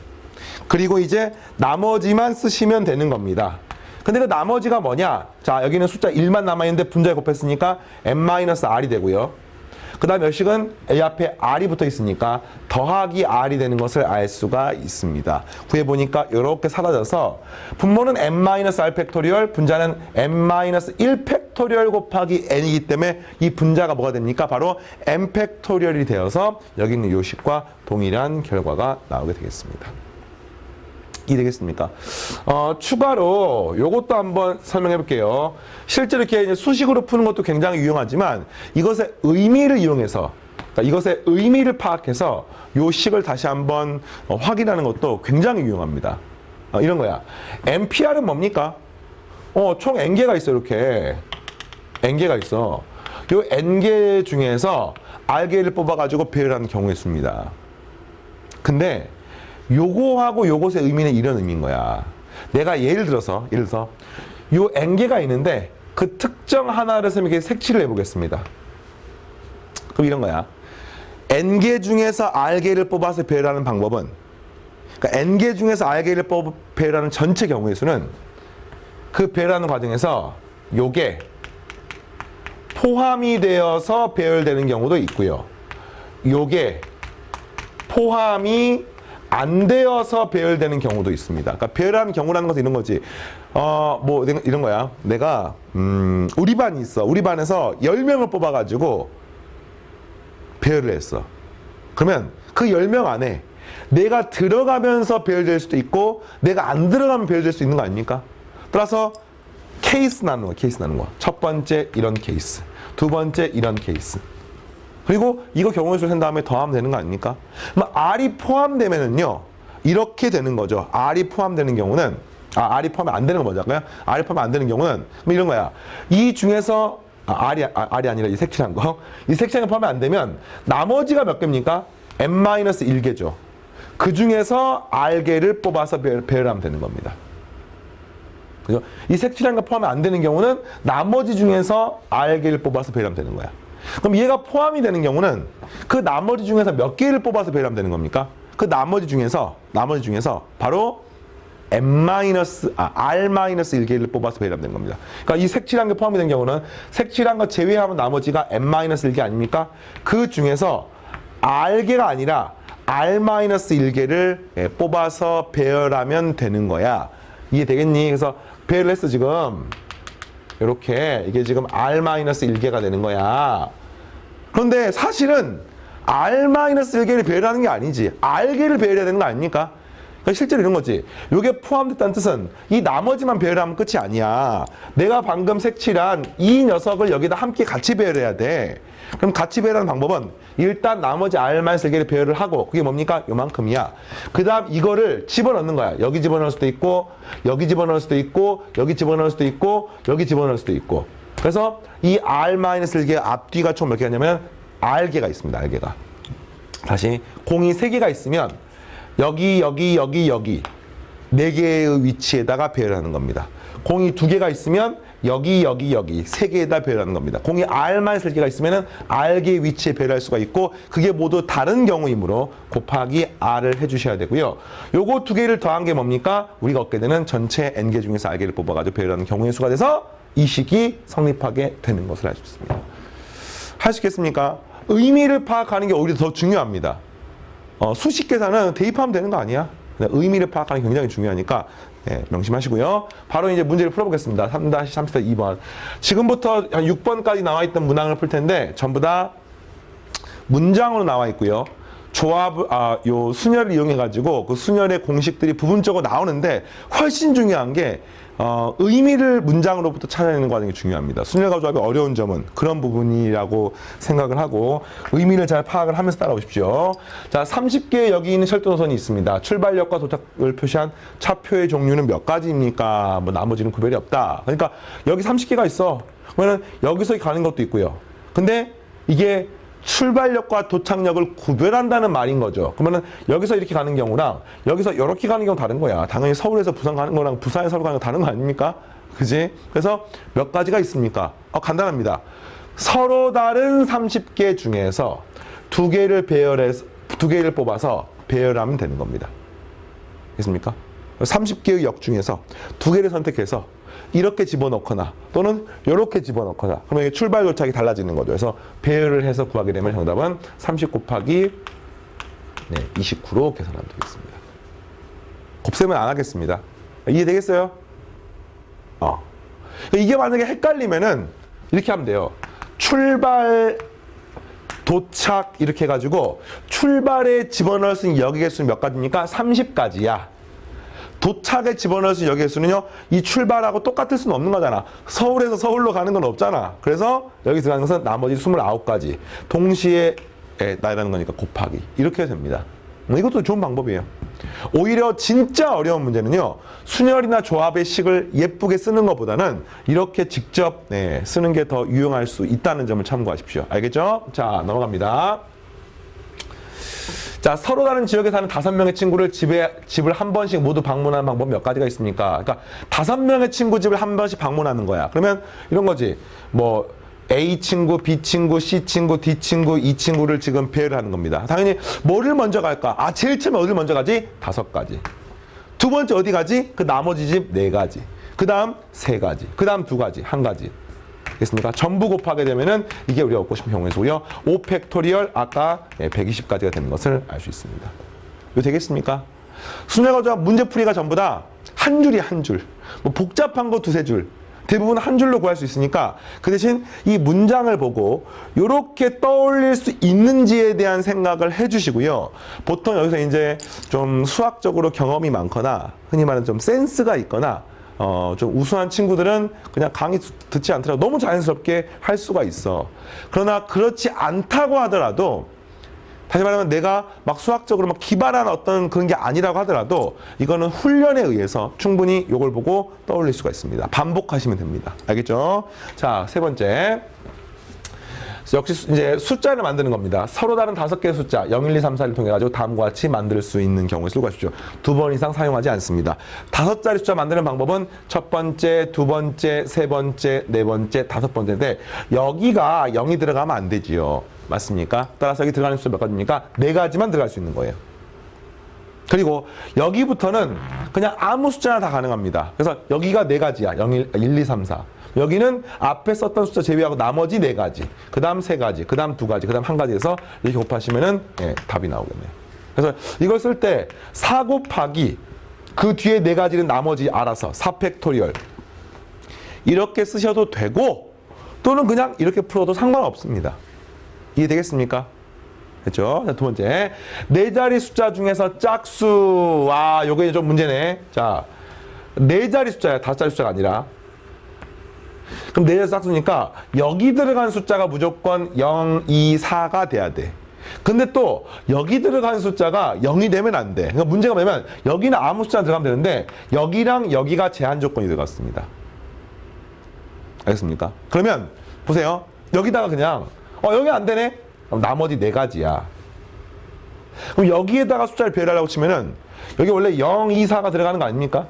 그리고 이제 나머지만 쓰시면 되는 겁니다. 근데 그 나머지가 뭐냐? 자, 여기는 숫자 1만 남아있는데 분자에 곱했으니까 n-r이 되고요. 그 다음 몇 식은 A 앞에 R이 붙어 있으니까 더하기 R이 되는 것을 알 수가 있습니다. 구해보니까 이렇게 사라져서 분모는 n-r 팩토리얼, 분자는 n-1 팩토리얼 곱하기 n이기 때문에 이 분자가 뭐가 됩니까? 바로 n 팩토리얼이 되어서 여기 있는 요 식과 동일한 결과가 나오게 되겠습니다. 이해되겠습니까? 추가로 요것도 한번 설명해 볼게요. 실제로 이렇게 이제 수식으로 푸는 것도 굉장히 유용하지만 이것의 의미를 이용해서, 그러니까 이것의 의미를 파악해서 요 식을 다시 한번 확인하는 것도 굉장히 유용합니다. 이런 거야. NPR은 뭡니까? 총 n개가 있어. 이렇게 n개가 있어. 요 n개 중에서 r개를 뽑아가지고 배열하는 경우가 있습니다. 근데 요거하고 요것의 의미는 이런 의미인 거야. 내가 예를 들어서 요 n개가 있는데 그 특정 하나를 이렇게 색칠을 해보겠습니다. 그럼 이런 거야. n개 중에서 r개를 뽑아서 배열하는 방법은, 그러니까 n개 중에서 r개를 배열하는 전체 경우의 수는 그 배열하는 과정에서 요게 포함이 되어서 배열되는 경우도 있고요. 요게 포함이 안 되어서 배열되는 경우도 있습니다. 그러니까 배열하는 경우라는 것은 이런 거지. 뭐 이런 거야. 내가 우리 반이 있어. 우리 반에서 10명을 뽑아가지고 배열을 했어. 그러면 그 10명 안에 내가 들어가면서 배열될 수도 있고 내가 안 들어가면 배열될 수 있는 거 아닙니까? 따라서 케이스 나누는 거. 첫 번째 이런 케이스, 두 번째 이런 케이스. 그리고 이거 경우의 수를 센 다음에 더하면 되는 거 아닙니까? R이 포함되면은요, 이렇게 되는 거죠. R이 포함되는 경우는, R이 포함이 안 되는 거 뭐죠? R이 포함이 안 되는 경우는, 이런 거야. 이 중에서, R이 아니라 이 색칠한 거. 이 색칠한 거 포함이 안 되면, 나머지가 몇 개입니까? n-1개죠. 그 중에서 R개를 뽑아서 배열하면 되는 겁니다. 그죠? 이 색칠한 거 포함이 안 되는 경우는, 나머지 중에서 R개를 뽑아서 배열하면 되는 거야. 그럼 얘가 포함이 되는 경우는 그 나머지 중에서 몇 개를 뽑아서 배열하면 되는 겁니까? 그 나머지 중에서 바로 R-1개를 뽑아서 배열하면 되는 겁니다. 그러니까 이 색칠한 게 포함이 된 경우는 색칠한 거 제외하면 나머지가 n-1개 아닙니까? 그 중에서 R개가 아니라 R-1개를 뽑아서 배열하면 되는 거야. 이해되겠니? 그래서 배열을 했어 지금. 이렇게 이게 지금 R-1개가 되는 거야. 그런데 사실은 R-1개를 배열하는 게 아니지. R개를 배열해야 되는 거 아닙니까? 그러니까 실제로 이런 거지. 이게 포함됐다는 뜻은 이 나머지만 배열하면 끝이 아니야. 내가 방금 색칠한 이 녀석을 여기다 함께 같이 배열해야 돼. 그럼 같이 배열하는 방법은 일단 나머지 R-1개를 배열을 하고, 그게 뭡니까? 요만큼이야. 그 다음 이거를 집어넣는 거야. 여기 집어넣을 수도 있고, 여기 집어넣을 수도 있고, 여기 집어넣을 수도 있고, 여기 집어넣을 수도 있고. 그래서 이 R-1개 앞뒤가 총 몇 개냐면 R개가 있습니다. R개가. 다시 공이 3개가 있으면 여기, 여기, 여기, 여기. 4개의 위치에다가 배열하는 겁니다. 공이 2개가 있으면 여기, 여기, 여기 3개에다 배열하는 겁니다. 공이 R만 3개가 있으면 R개의 위치에 배열할 수가 있고 그게 모두 다른 경우이므로 곱하기 R을 해주셔야 되고요. 요거 2개를 더한 게 뭡니까? 우리가 얻게 되는 전체 N개 중에서 R개를 뽑아가지고 배열하는 경우의 수가 돼서 이 식이 성립하게 되는 것을 알 수 있습니다. 할 수 있겠습니까? 의미를 파악하는 게 오히려 더 중요합니다. 수식 계산은 대입하면 되는 거 아니야? 의미를 파악하는 게 굉장히 중요하니까 명심하시고요. 바로 이제 문제를 풀어보겠습니다. 3-30-2번. 지금부터 한 6번까지 나와 있던 문항을 풀 텐데 전부 다 문장으로 나와 있고요. 요 순열을 이용해가지고 그 순열의 공식들이 부분적으로 나오는데 훨씬 중요한 게 의미를 문장으로부터 찾아내는 과정이 중요합니다. 순열과 조합의 어려운 점은 그런 부분이라고 생각을 하고 의미를 잘 파악을 하면서 따라오십시오. 자, 30개의 여기 있는 철도 노선이 있습니다. 출발역과 도착을 표시한 차표의 종류는 몇 가지입니까? 뭐 나머지는 구별이 없다. 그러니까 여기 30개가 있어. 그러면 여기서 가는 것도 있고요. 근데 이게 출발역과 도착역을 구별한다는 말인 거죠. 그러면은 여기서 이렇게 가는 경우랑 여기서 이렇게 가는 경우 다른 거야. 당연히 서울에서 부산 가는 거랑 부산에서 서울 가는 거 다른 거 아닙니까? 그지? 그래서 몇 가지가 있습니까? 간단합니다. 서로 다른 30개 중에서 2개를 뽑아서 배열하면 되는 겁니다. 됐습니까? 30개의 역 중에서 2개를 선택해서 이렇게 집어넣거나 또는 이렇게 집어넣거나 그러면 이게 출발 도착이 달라지는 거죠. 그래서 배열을 해서 구하게 되면 정답은 30 곱하기 29로 계산하면 되겠습니다. 곱셈은 안 하겠습니다. 이해되겠어요? 이게 만약에 헷갈리면은 이렇게 하면 돼요. 출발 도착 이렇게 해가지고 출발에 집어넣을 수 있는 역의 개수는 몇 가지입니까? 30가지야. 도착에 집어넣을 수 있는 역의 개수는요, 이 출발하고 똑같을 수는 없는 거잖아. 서울에서 서울로 가는 건 없잖아. 그래서 여기 들어가는 것은 나머지 29가지. 동시에 나열하는 거니까 곱하기. 이렇게 해도 됩니다. 이것도 좋은 방법이에요. 오히려 진짜 어려운 문제는요, 순열이나 조합의 식을 예쁘게 쓰는 것보다는 이렇게 직접 쓰는 게 더 유용할 수 있다는 점을 참고하십시오. 알겠죠? 자, 넘어갑니다. 자, 서로 다른 지역에 사는 5명의 친구를 집을 한 번씩 모두 방문하는 방법 몇 가지가 있습니까? 그러니까 5명의 친구 집을 한 번씩 방문하는 거야. 그러면 이런 거지. 뭐 A 친구, B 친구, C 친구, D 친구, E 친구를 지금 배열을 하는 겁니다. 당연히 뭐를 먼저 갈까? 제일 처음에 어디를 먼저 가지? 5가지. 두 번째 어디 가지? 그 나머지 집 4가지. 그 다음 3가지. 그 다음 2가지. 1가지. 됐습니까? 전부 곱하게 되면은 이게 우리가 얻고 싶은 경우의 수고요. 5팩토리얼 아까 120가지가 되는 것을 알 수 있습니다. 이거 되겠습니까? 순열과 조합 문제풀이가 전부 다 한 줄이 한 줄. 뭐 복잡한 거 2-3줄. 대부분 한 줄로 구할 수 있으니까 그 대신 이 문장을 보고 이렇게 떠올릴 수 있는지에 대한 생각을 해주시고요. 보통 여기서 이제 좀 수학적으로 경험이 많거나 흔히 말하는 좀 센스가 있거나 좀 우수한 친구들은 그냥 강의 듣지 않더라도 너무 자연스럽게 할 수가 있어. 그러나 그렇지 않다고 하더라도 다시 말하면 내가 막 수학적으로 막 기발한 어떤 그런 게 아니라고 하더라도 이거는 훈련에 의해서 충분히 이걸 보고 떠올릴 수가 있습니다. 반복하시면 됩니다. 알겠죠? 자, 3번째. 역시 이제 숫자를 만드는 겁니다. 서로 다른 5개의 숫자 0, 1, 2, 3, 4를 통해 가지고 다음과 같이 만들 수 있는 경우에 쓰고 가십시오. 2번 이상 사용하지 않습니다. 5자리 숫자 만드는 방법은 첫 번째, 두 번째, 세 번째, 네 번째, 5번째인데 여기가 0이 들어가면 안 되지요. 맞습니까? 따라서 여기 들어가는 숫자 몇 가지입니까? 4가지만 들어갈 수 있는 거예요. 그리고 여기부터는 그냥 아무 숫자나 다 가능합니다. 그래서 여기가 4가지야. 0, 1, 2, 3, 4. 여기는 앞에 썼던 숫자 제외하고 나머지 4가지, 그 다음 3가지, 그 다음 2가지, 그 다음 1가지 해서 이렇게 곱하시면은 답이 나오겠네요. 그래서 이걸 쓸 때 4 곱하기 그 뒤에 4가지는 나머지 알아서 4팩토리얼 이렇게 쓰셔도 되고 또는 그냥 이렇게 풀어도 상관없습니다. 이해되겠습니까? 됐죠? 자, 2번째. 4자리 숫자 중에서 짝수. 요게 좀 문제네. 자, 4자리 숫자야. 5자리 숫자가 아니라. 그럼 4자리 짝수니까 여기 들어간 숫자가 무조건 0, 2, 4가 돼야 돼. 근데 또 여기 들어간 숫자가 0이 되면 안 돼. 그러니까 문제가 뭐냐면 여기는 아무 숫자 들어가면 되는데 여기랑 여기가 제한 조건이 들어갔습니다. 알겠습니까? 그러면 보세요. 여기다가 그냥 여기 안 되네? 그럼 나머지 4가지야. 그럼 여기에다가 숫자를 배열하려고 치면은 여기 원래 0, 2, 4가 들어가는 거 아닙니까?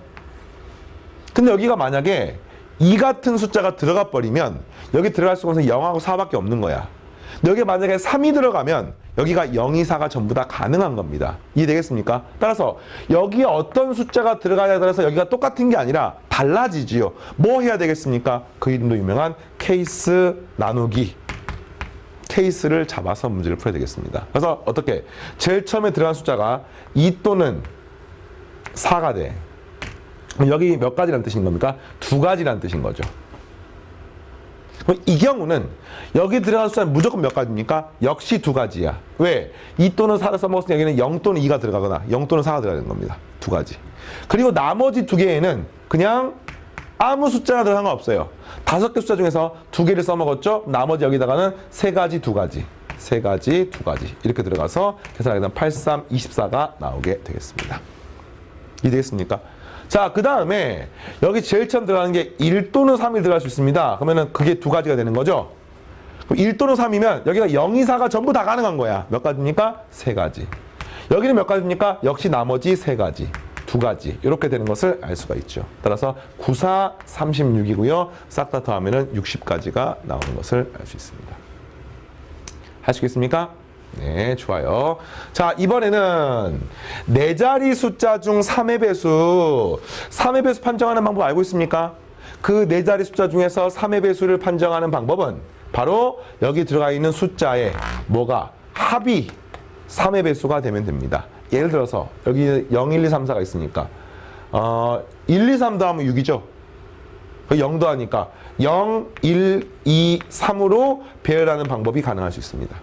근데 여기가 만약에 2 같은 숫자가 들어가 버리면 여기 들어갈 수가 없어서 0하고 4밖에 없는 거야. 근데 여기 만약에 3이 들어가면 여기가 0, 2, 4가 전부 다 가능한 겁니다. 이해되겠습니까? 따라서 여기에 어떤 숫자가 들어가냐에 따라서 여기가 똑같은 게 아니라 달라지지요. 뭐 해야 되겠습니까? 그 이름도 유명한 케이스 나누기. 케이스를 잡아서 문제를 풀어야 되겠습니다. 그래서 어떻게? 제일 처음에 들어간 숫자가 2 또는 4가 돼. 여기 몇 가지라는 뜻인 겁니까? 2가지라는 뜻인 거죠. 그럼 이 경우는 여기 들어간 숫자는 무조건 몇 가지입니까? 역시 2가지야. 왜? 2 또는 4를 써먹었으니 여기는 0 또는 2가 들어가거나 0 또는 4가 들어가는 겁니다. 2가지. 그리고 나머지 2개에는 그냥 아무 숫자가 들어간 건 없어요. 5개 숫자 중에서 2개를 써먹었죠? 나머지 여기다가는 3가지, 2가지. 3가지, 2가지. 이렇게 들어가서 계산하게 되면 8, 3, 24가 나오게 되겠습니다. 이해되겠습니까? 자, 그 다음에 여기 제일 처음 들어가는 게 1 또는 3이 들어갈 수 있습니다. 그러면은 그게 2가지가 되는 거죠? 그럼 1 또는 3이면 여기가 0, 2, 4가 전부 다 가능한 거야. 몇 가지입니까? 3가지. 여기는 몇 가지입니까? 역시 나머지 3가지. 2가지. 이렇게 되는 것을 알 수가 있죠. 따라서 9, 4, 36이고요. 싹 다 더하면은 60가지가 나오는 것을 알 수 있습니다. 할 수 있겠습니까? 네, 좋아요. 자, 이번에는 4자리 숫자 중 3의 배수. 3의 배수 판정하는 방법 알고 있습니까? 그 4자리 숫자 중에서 3의 배수를 판정하는 방법은 바로 여기 들어가 있는 숫자의 뭐가 합이 3의 배수가 되면 됩니다. 예를 들어서 여기 0, 1, 2, 3, 4가 있으니까 1, 2, 3 더하면 6이죠. 0 더하니까 0, 1, 2, 3으로 배열하는 방법이 가능할 수 있습니다.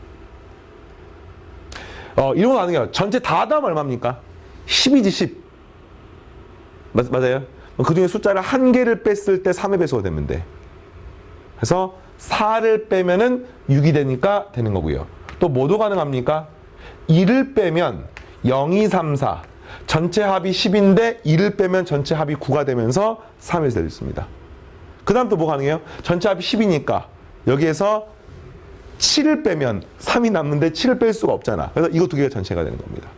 이런 거 아니에요. 전체 다 더하면 얼마입니까? 10이지 10. 맞아요? 그 중에 숫자를 한 개를 뺐을 때 3의 배수가 되면 돼. 그래서 4를 빼면은 6이 되니까 되는 거고요. 또 뭐도 가능합니까? 2를 빼면 0, 2, 3, 4. 전체 합이 10인데 2를 빼면 전체 합이 9가 되면서 3이 될 수 있습니다. 그 다음 또 뭐 가능해요? 전체 합이 10이니까 여기에서 7을 빼면 3이 남는데 7을 뺄 수가 없잖아. 그래서 이거 2개가 전체가 되는 겁니다.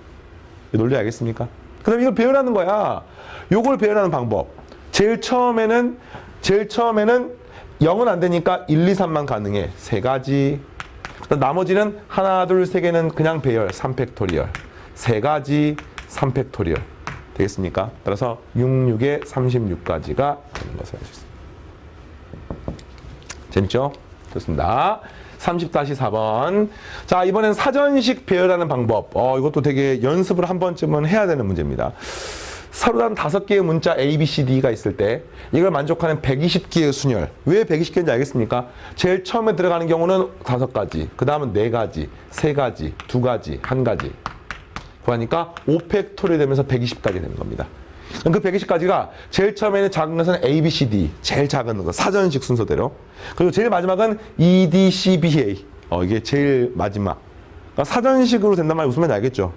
이 논리 알겠습니까? 그 다음에 이걸 배열하는 거야. 요걸 배열하는 방법. 제일 처음에는 0은 안 되니까 1, 2, 3만 가능해. 3가지. 나머지는 하나, 둘, 세 개는 그냥 배열. 3팩토리얼. 3가지, 3팩토리얼. 되겠습니까? 따라서 6, 6에 36가지가 되는 것을 알 수 있습니다. 재밌죠? 좋습니다. 30-4번. 자, 이번엔 사전식 배열하는 방법. 이것도 되게 연습을 한 번쯤은 해야 되는 문제입니다. 서로 한 5개의 문자 A, B, C, D가 있을 때 이걸 만족하는 120개의 순열. 왜 120개인지 알겠습니까? 제일 처음에 들어가는 경우는 5가지, 그 다음은 4가지, 3가지, 2가지, 1가지. 그러니까 5팩토리 되면서 120가지 되는 겁니다. 그 120가지가 제일 처음에는 작은 것은 A, B, C, D. 제일 작은 거. 사전식 순서대로. 그리고 제일 마지막은 E, D, C, B, A. 이게 제일 마지막. 그러니까 사전식으로 된단 말이 무슨 말인지 알겠죠?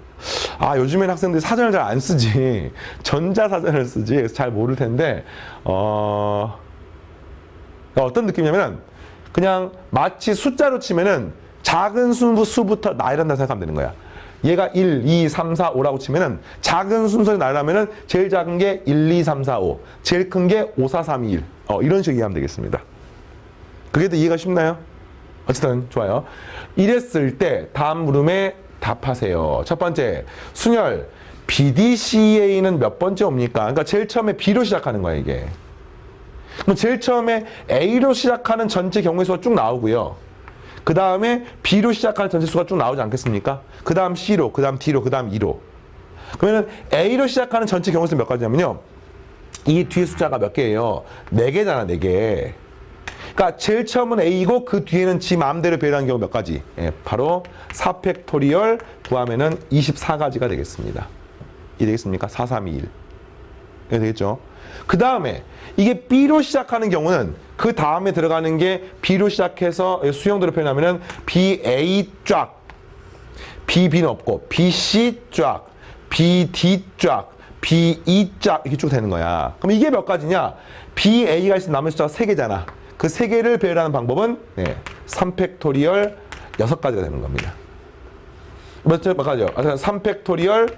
요즘에는 학생들이 사전을 잘 안 쓰지. 전자사전을 쓰지. 그래서 잘 모를 텐데, 그러니까 어떤 느낌이냐면, 그냥 마치 숫자로 치면은 작은 수부터 나열한다 생각하면 되는 거야. 얘가 1, 2, 3, 4, 5라고 치면은 작은 순서를 나열하면은 제일 작은 게 1, 2, 3, 4, 5. 제일 큰 게 5, 4, 3, 2, 1. 이런 식으로 이해하면 되겠습니다. 그게 더 이해가 쉽나요? 어쨌든 좋아요. 이랬을 때 다음 물음에 답하세요. 첫 번째, 순열 BDCA는 몇 번째 옵니까? 그러니까 제일 처음에 B로 시작하는 거야, 이게. 그럼 제일 처음에 A로 시작하는 전체 경우의 수가 쭉 나오고요. 그 다음에 B로 시작하는 전체 수가 쭉 나오지 않겠습니까? 그 다음 C로, 그 다음 D로, 그 다음 E로. 그러면 A로 시작하는 전체 경우의 수는 몇 가지냐면요. 이 뒤에 숫자가 몇 개예요? 4개잖아, 4개. 그러니까 제일 처음은 A이고 그 뒤에는 지 마음대로 배열하는 경우 몇 가지? 바로 4팩토리얼 구하면은 24가지가 되겠습니다. 이 되겠습니까? 4, 3, 2, 1. 이게 되겠죠? 그 다음에 이게 B로 시작하는 경우는 그 다음에 들어가는 게 B로 시작해서 수형대로 표현하면은 BA 쫙, BB는 없고 BC 쫙, BD 쫙, BE 쫙 이렇게 쭉 되는 거야. 그럼 이게 몇 가지냐? BA가 있으면 남은 숫자가 3개잖아. 그 3개를 배열하는 방법은 3팩토리얼 6가지가 되는 겁니다. 몇 가지요? 3팩토리얼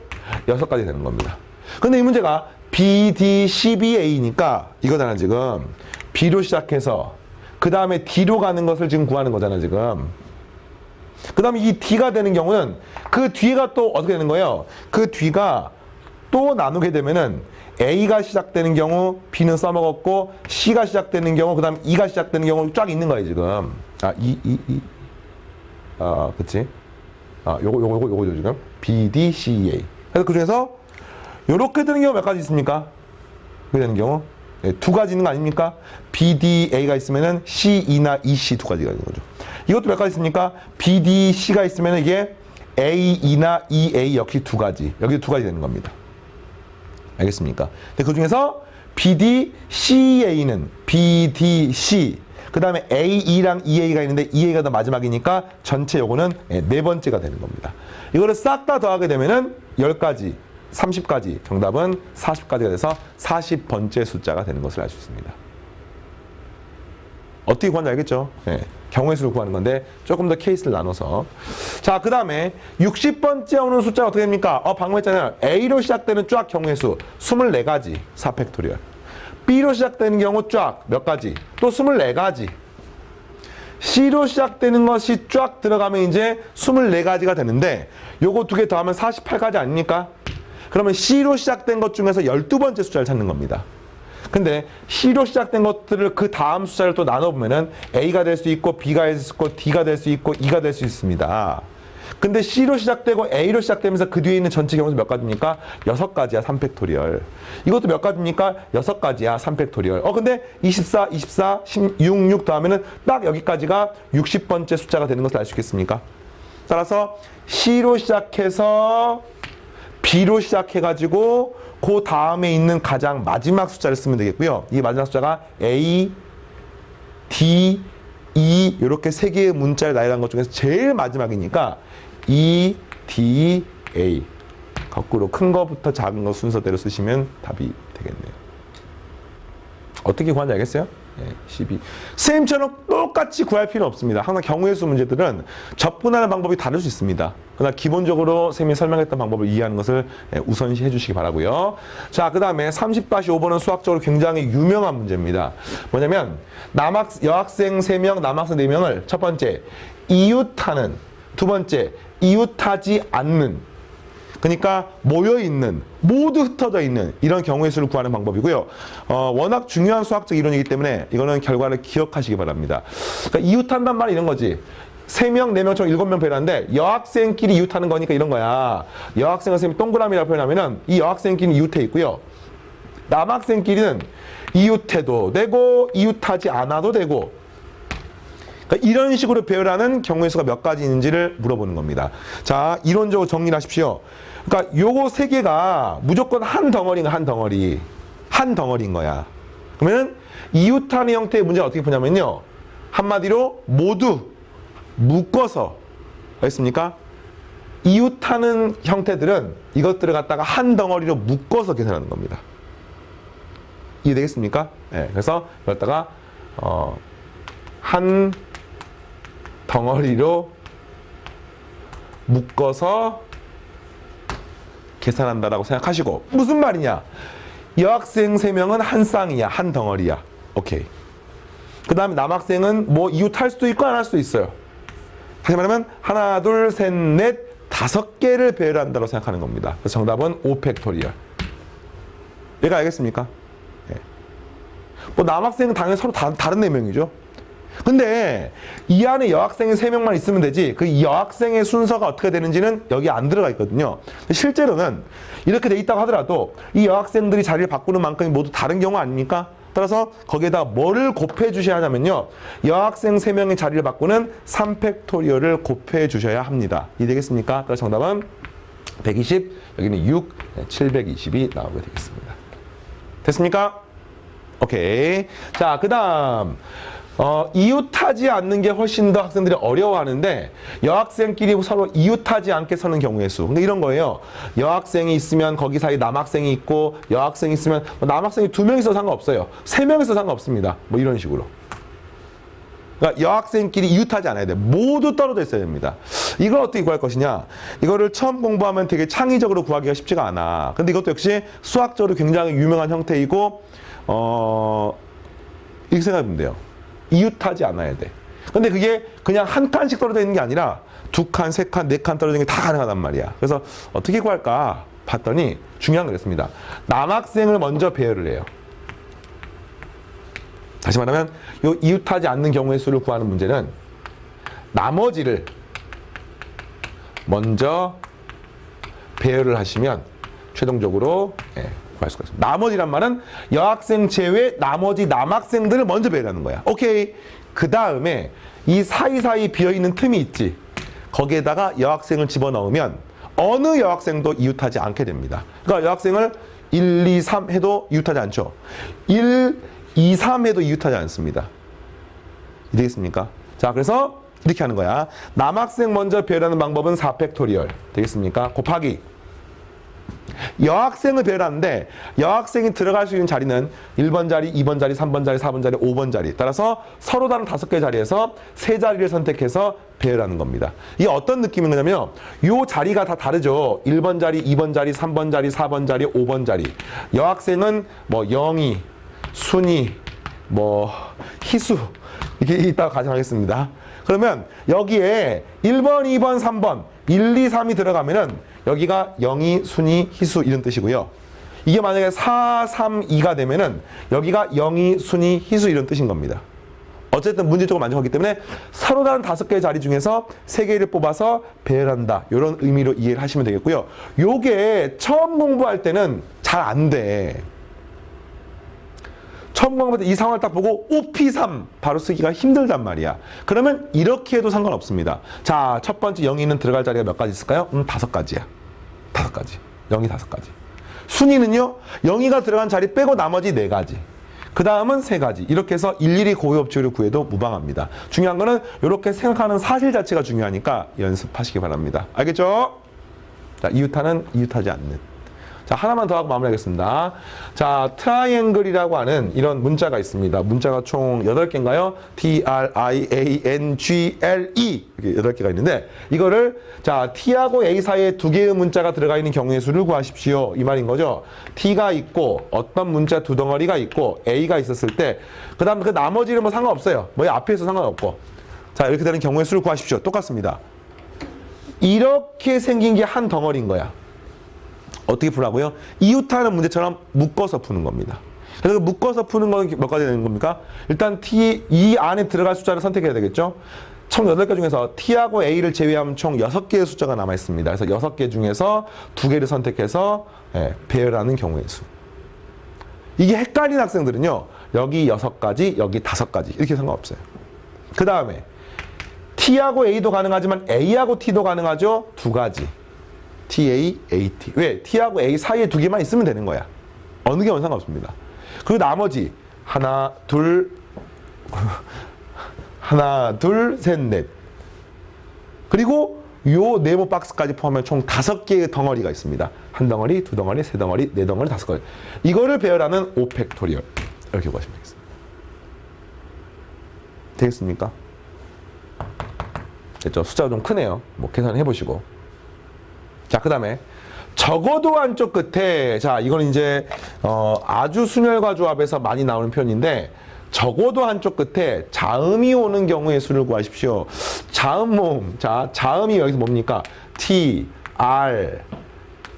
6가지 되는 겁니다. 근데 이 문제가 B, D, C, B, A니까 이거잖아 지금. B로 시작해서 그 다음에 D로 가는 것을 지금 구하는 거잖아 지금. 그 다음에 이 D가 되는 경우는 그 뒤가 또 어떻게 되는 거예요? 그 뒤가 또 나누게 되면은 A가 시작되는 경우 B는 써먹었고 C가 시작되는 경우 그 다음 E가 시작되는 경우 쫙 있는 거예요 지금. 그치? 요거죠 지금. B, D, C, A. 그래서 그 중에서 요렇게 되는 경우 몇 가지 있습니까? 이렇게 되는 경우 네, 2가지 있는 거 아닙니까? B, D, A가 있으면은 C, E나 E, C 2가지가 있는 거죠. 이것도 몇 가지 있습니까? B, D, C가 있으면은 이게 A, E나 E, A 역시 2가지. 여기 2가지 되는 겁니다. 알겠습니까? 근데 그 중에서 B, D, C, A는 B, D, C 그 다음에 A, E랑 EA가 있는데 EA가 더 마지막이니까 전체 요거는 네 번째가 되는 겁니다. 이거를 싹 다 더하게 되면은 10가지, 30가지, 정답은 40가지가 돼서 40번째 숫자가 되는 것을 알 수 있습니다. 어떻게 구하는지 알겠죠? 네, 경우의 수를 구하는 건데 조금 더 케이스를 나눠서. 자, 그 다음에 60번째 오는 숫자가 어떻게 됩니까? 방금 했잖아요. A로 시작되는 쫙 경우의 수 24가지, 4팩토리얼. B로 시작되는 경우 쫙 몇 가지? 또 24가지. C로 시작되는 것이 쫙 들어가면 이제 24가지가 되는데 요거 2개 더하면 48가지 아닙니까? 그러면 C로 시작된 것 중에서 12번째 숫자를 찾는 겁니다. 근데 C로 시작된 것들을 그 다음 숫자를 또 나눠보면은 A가 될 수 있고 B가 될 수 있고 D가 될 수 있고 E가 될 수 있습니다. 근데 C로 시작되고 A로 시작되면서 그 뒤에 있는 전체 경우수 몇 가지입니까? 6가지야, 3팩토리얼. 이것도 몇 가지입니까? 6가지야, 3팩토리얼. 근데 24, 24, 16, 6 더하면은 딱 여기까지가 60번째 숫자가 되는 것을 알 수 있겠습니까? 따라서 C로 시작해서 B로 시작해가지고 그 다음에 있는 가장 마지막 숫자를 쓰면 되겠고요. 이 마지막 숫자가 A, D, E 이렇게 세 개의 문자를 나열한 것 중에서 제일 마지막이니까 E, D, A 거꾸로 큰 거부터 작은 거 순서대로 쓰시면 답이 되겠네요. 어떻게 구하는지 알겠어요? 네, 12. 선생님처럼 똑같이 구할 필요는 없습니다. 항상 경우의 수 문제들은 접근하는 방법이 다를 수 있습니다. 그러나 기본적으로 선생님이 설명했던 방법을 이해하는 것을 우선시 해주시기 바라고요. 자, 그 다음에 30-5번은 수학적으로 굉장히 유명한 문제입니다. 뭐냐면 여학생 3명, 남학생 4명을 첫 번째 이웃하는, 두 번째 이웃하지 않는, 그러니까 모여있는, 모두 흩어져 있는 이런 경우의 수를 구하는 방법이고요. 워낙 중요한 수학적 이론이기 때문에 이거는 결과를 기억하시기 바랍니다. 그러니까 이웃한단 말이 이런 거지. 3명, 4명, 총 7명 표현하는데 여학생끼리 이웃하는 거니까 이런 거야. 여학생을 선생님이 동그라미라고 표현하면은 이 여학생끼리는 이웃해 있고요. 남학생끼리는 이웃해도 되고 이웃하지 않아도 되고, 그러니까 이런 식으로 배열하는 경우의 수가 몇 가지 있는지를 물어보는 겁니다. 자, 이론적으로 정리를 하십시오. 그러니까 요거 세 개가 무조건 한 덩어리인가 한 덩어리인 거야. 그러면은 이웃하는 형태의 문제가 어떻게 푸냐면요. 한마디로 모두 묶어서, 알겠습니까? 이웃하는 형태들은 이것들을 갖다가 한 덩어리로 묶어서 계산하는 겁니다. 이해되겠습니까? 네, 그래서 여기다가 한 덩어리로 묶어서 계산한다라고 생각하시고, 무슨 말이냐? 여학생 3명은 한 쌍이야, 한 덩어리야. 오케이. 그 다음에 남학생은 뭐 이웃할 수도 있고 안 할 수도 있어요. 다시 말하면 하나, 둘, 셋, 넷, 5개를 배열한다고 생각하는 겁니다. 그래서 정답은 5팩토리얼. 얘가 알겠습니까? 네. 뭐 남학생은 당연히 서로 다른 4명이죠. 근데 이 안에 여학생이 3명만 있으면 되지 그 여학생의 순서가 어떻게 되는지는 여기 안 들어가 있거든요. 실제로는 이렇게 돼 있다고 하더라도 이 여학생들이 자리를 바꾸는 만큼이 모두 다른 경우 아닙니까? 따라서 거기에다 뭐를 곱해 주셔야 하냐면요. 여학생 3명의 자리를 바꾸는 3팩토리얼을 곱해 주셔야 합니다. 이해되겠습니까? 따라서 정답은 120, 여기는 6, 720이 나오게 되겠습니다. 됐습니까? 오케이. 자, 그 다음 이웃하지 않는 게 훨씬 더 학생들이 어려워하는데 여학생끼리 서로 이웃하지 않게 서는 경우의 수. 근데 이런 거예요. 여학생이 있으면 거기 사이 남학생이 있고 여학생이 있으면 남학생이 2명 있어도 상관없어요. 3명 있어도 상관없습니다. 뭐 이런 식으로. 그러니까 여학생끼리 이웃하지 않아야 돼. 모두 떨어져 있어야 됩니다. 이걸 어떻게 구할 것이냐? 이거를 처음 공부하면 되게 창의적으로 구하기가 쉽지가 않아. 근데 이것도 역시 수학적으로 굉장히 유명한 형태이고 이렇게 생각하면 돼요. 이웃하지 않아야 돼. 근데 그게 그냥 한 칸씩 떨어져 있는 게 아니라 두 칸, 세 칸, 네 칸 떨어지는 게 다 가능하단 말이야. 그래서 어떻게 구할까 봤더니 중요한 거 그랬습니다. 남학생을 먼저 배열을 해요. 다시 말하면 이 이웃하지 않는 경우의 수를 구하는 문제는 나머지를 먼저 배열을 하시면 최종적으로 구할 수가 있습니다. 나머지란 말은 여학생 제외 나머지 남학생들을 먼저 배열하는 거야. 오케이. 그 다음에 이 사이사이 비어있는 틈이 있지. 거기에다가 여학생을 집어넣으면 어느 여학생도 이웃하지 않게 됩니다. 그러니까 여학생을 1, 2, 3 해도 이웃하지 않죠. 1, 2, 3 해도 이웃하지 않습니다. 되겠습니까? 자, 그래서 이렇게 하는 거야. 남학생 먼저 배열하는 방법은 4팩토리얼. 되겠습니까? 곱하기. 여학생을 배열하는데 여학생이 들어갈 수 있는 자리는 1번 자리, 2번 자리, 3번 자리, 4번 자리, 5번 자리. 따라서 서로 다른 5개의 자리에서 3자리를 선택해서 배열하는 겁니다. 이게 어떤 느낌인 거냐면 이 자리가 다 다르죠. 1번 자리, 2번 자리, 3번 자리, 4번 자리, 5번 자리. 여학생은 뭐 영희, 순희, 뭐 희수 이렇게 이따가 가정하겠습니다. 그러면 여기에 1번, 2번, 3번 1, 2, 3이 들어가면은 여기가 영희, 순희, 희수 이런 뜻이고요. 이게 만약에 4, 3, 2가 되면은 여기가 영희, 순희, 희수 이런 뜻인 겁니다. 어쨌든 문제적으로 만족하기 때문에 서로 다른 5개의 자리 중에서 3개를 뽑아서 배열한다. 이런 의미로 이해를 하시면 되겠고요. 요게 처음 공부할 때는 잘 안 돼. 처음 공부할 때 이 상황을 딱 보고 OP3 바로 쓰기가 힘들단 말이야. 그러면 이렇게 해도 상관없습니다. 자, 첫 번째 영희는 들어갈 자리가 몇 가지 있을까요? 5가지야. 5가지. 영희 5가지. 순위는요, 영희가 들어간 자리 빼고 나머지 4가지. 그 다음은 3가지. 이렇게 해서 일일이 고유업체를 구해도 무방합니다. 중요한 거는 이렇게 생각하는 사실 자체가 중요하니까 연습하시기 바랍니다. 알겠죠? 자, 이웃하는, 이웃하지 않는. 자, 하나만 더 하고 마무리하겠습니다. 자, 트라이앵글이라고 하는 이런 문자가 있습니다. 문자가 총 8개인가요? T-R-I-A-N-G-L-E 이렇게 8개가 있는데 이거를 자, T하고 A 사이에 2개의 문자가 들어가 있는 경우의 수를 구하십시오. 이 말인 거죠. T가 있고 어떤 문자 2덩어리가 있고 A가 있었을 때 그 다음 그 나머지는 뭐 상관없어요. 뭐 앞에서 상관없고. 자, 이렇게 되는 경우의 수를 구하십시오. 똑같습니다. 이렇게 생긴 게 한 덩어리인 거야. 어떻게 풀라고요? 이웃하는 문제처럼 묶어서 푸는 겁니다. 그래서 묶어서 푸는 건 몇 가지 되는 겁니까? 일단 T, 이 안에 들어갈 숫자를 선택해야 되겠죠? 총 8개 중에서 T하고 A를 제외하면 총 6개의 숫자가 남아있습니다. 그래서 6개 중에서 2개를 선택해서 배열하는 경우의 수. 이게 헷갈리는 학생들은요. 여기 6가지, 여기 5가지 이렇게 상관없어요. 그 다음에 T하고 A도 가능하지만 A하고 T도 가능하죠? 2가지. TA, AT. 왜? T하고 A 사이에 2개만 있으면 되는 거야. 어느 경우는 상관없습니다. 그리고 나머지 하나, 둘, 셋, 넷. 그리고 요 네모 박스까지 포함하면 총 5개의 덩어리가 있습니다. 한 덩어리, 2덩어리, 3덩어리, 4덩어리, 5덩어리. 이거를 배열하는 5팩토리얼. 이렇게 구하시면 되겠습니다. 되겠습니까? 됐죠? 숫자가 좀 크네요. 뭐 계산해 보시고. 자, 그 다음에 적어도 한쪽 끝에 자, 이건 이제 아주 순열과 조합에서 많이 나오는 표현인데 적어도 한쪽 끝에 자음이 오는 경우의 수를 구하십시오. 자음 모음. 자, 자음이 여기서 뭡니까? T, R,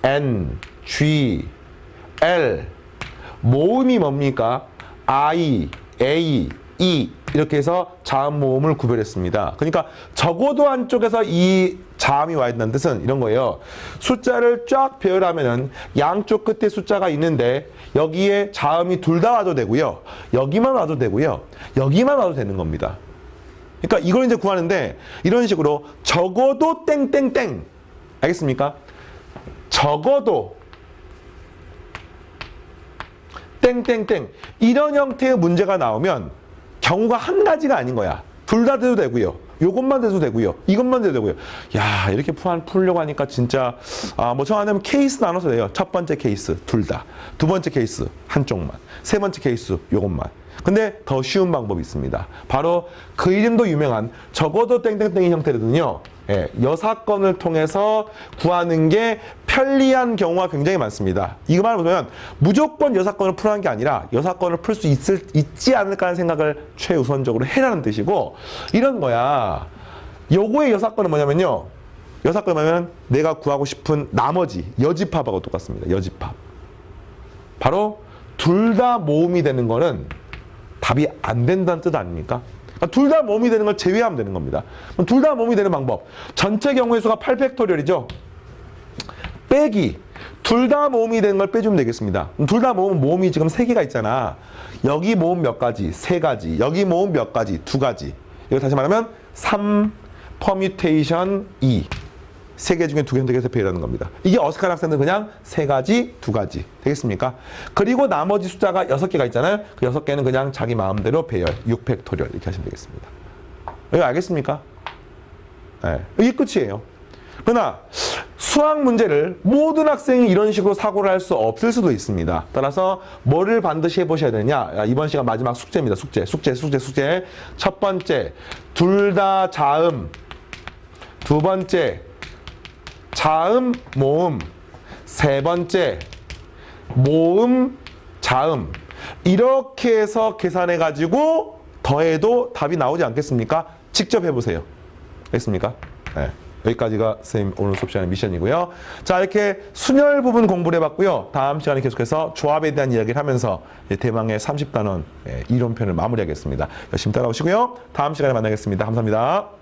N, G, L. 모음이 뭡니까? I, A, E. 이렇게 해서 자음 모음을 구별했습니다. 그러니까 적어도 한쪽에서 이 자음이 와 있다는 뜻은 이런 거예요. 숫자를 쫙 배열하면은 양쪽 끝에 숫자가 있는데 여기에 자음이 둘 다 와도 되고요. 여기만 와도 되고요. 여기만 와도 되는 겁니다. 그러니까 이걸 이제 구하는데 이런 식으로 적어도 땡땡땡. 알겠습니까? 적어도 땡땡땡. 이런 형태의 문제가 나오면 경우가 한 가지가 아닌 거야. 둘 다 돼도 되고요. 요것만 돼도 되고요. 이것만 돼도 되고요. 야, 이렇게 풀려고 하니까 진짜 뭐 정하면 케이스 나눠서 돼요. 첫 번째 케이스 둘 다. 두 번째 케이스 한쪽만. 세 번째 케이스 요것만. 근데 더 쉬운 방법이 있습니다. 바로 그 이름도 유명한 적어도 땡땡땡의 형태로는요. 예, 여사건을 통해서 구하는 게 편리한 경우가 굉장히 많습니다. 이거 말을 보면 무조건 여사건을 풀어야 게 아니라 여사건을 풀 수 있지 않을까 하는 생각을 최우선적으로 해라는 뜻이고, 이런 거야. 요거의 여사건은 뭐냐면요. 여사건이 뭐냐면 내가 구하고 싶은 나머지 여집합하고 똑같습니다. 여집합. 바로 둘 다 모음이 되는 거는 답이 안 된다는 뜻 아닙니까? 그러니까 둘 다 모음이 되는 걸 제외하면 되는 겁니다. 둘 다 모음이 되는 방법. 전체 경우의 수가 8팩토리얼이죠. 빼기. 둘 다 모음이 되는 걸 빼주면 되겠습니다. 둘 다 모음이 지금 3개가 있잖아. 여기 모음 몇 가지? 3가지. 여기 모음 몇 가지? 2가지. 이거 다시 말하면 3 퍼뮤테이션 2. 3개 중에 2개 선택해서 배열하는 겁니다. 이게 어색한 학생들은 그냥 3가지, 2가지. 되겠습니까? 그리고 나머지 숫자가 6개가 있잖아요. 그 6개는 그냥 자기 마음대로 배열, 6팩토리얼 이렇게 하시면 되겠습니다. 이거 알겠습니까? 네. 이게 끝이에요. 그러나 수학 문제를 모든 학생이 이런 식으로 사고를 할 수 없을 수도 있습니다. 따라서 뭐를 반드시 해보셔야 되느냐. 이번 시간 마지막 숙제입니다. 숙제. 첫 번째, 둘 다 자음. 두 번째, 자음, 모음. 세 번째, 모음, 자음. 이렇게 해서 계산해가지고 더해도 답이 나오지 않겠습니까? 직접 해보세요. 됐습니까? 네. 여기까지가 선생님 오늘 수업 시간의 미션이고요. 자, 이렇게 순열 부분 공부를 해봤고요. 다음 시간에 계속해서 조합에 대한 이야기를 하면서 대망의 30단원 이론편을 마무리하겠습니다. 열심히 따라오시고요. 다음 시간에 만나겠습니다. 감사합니다.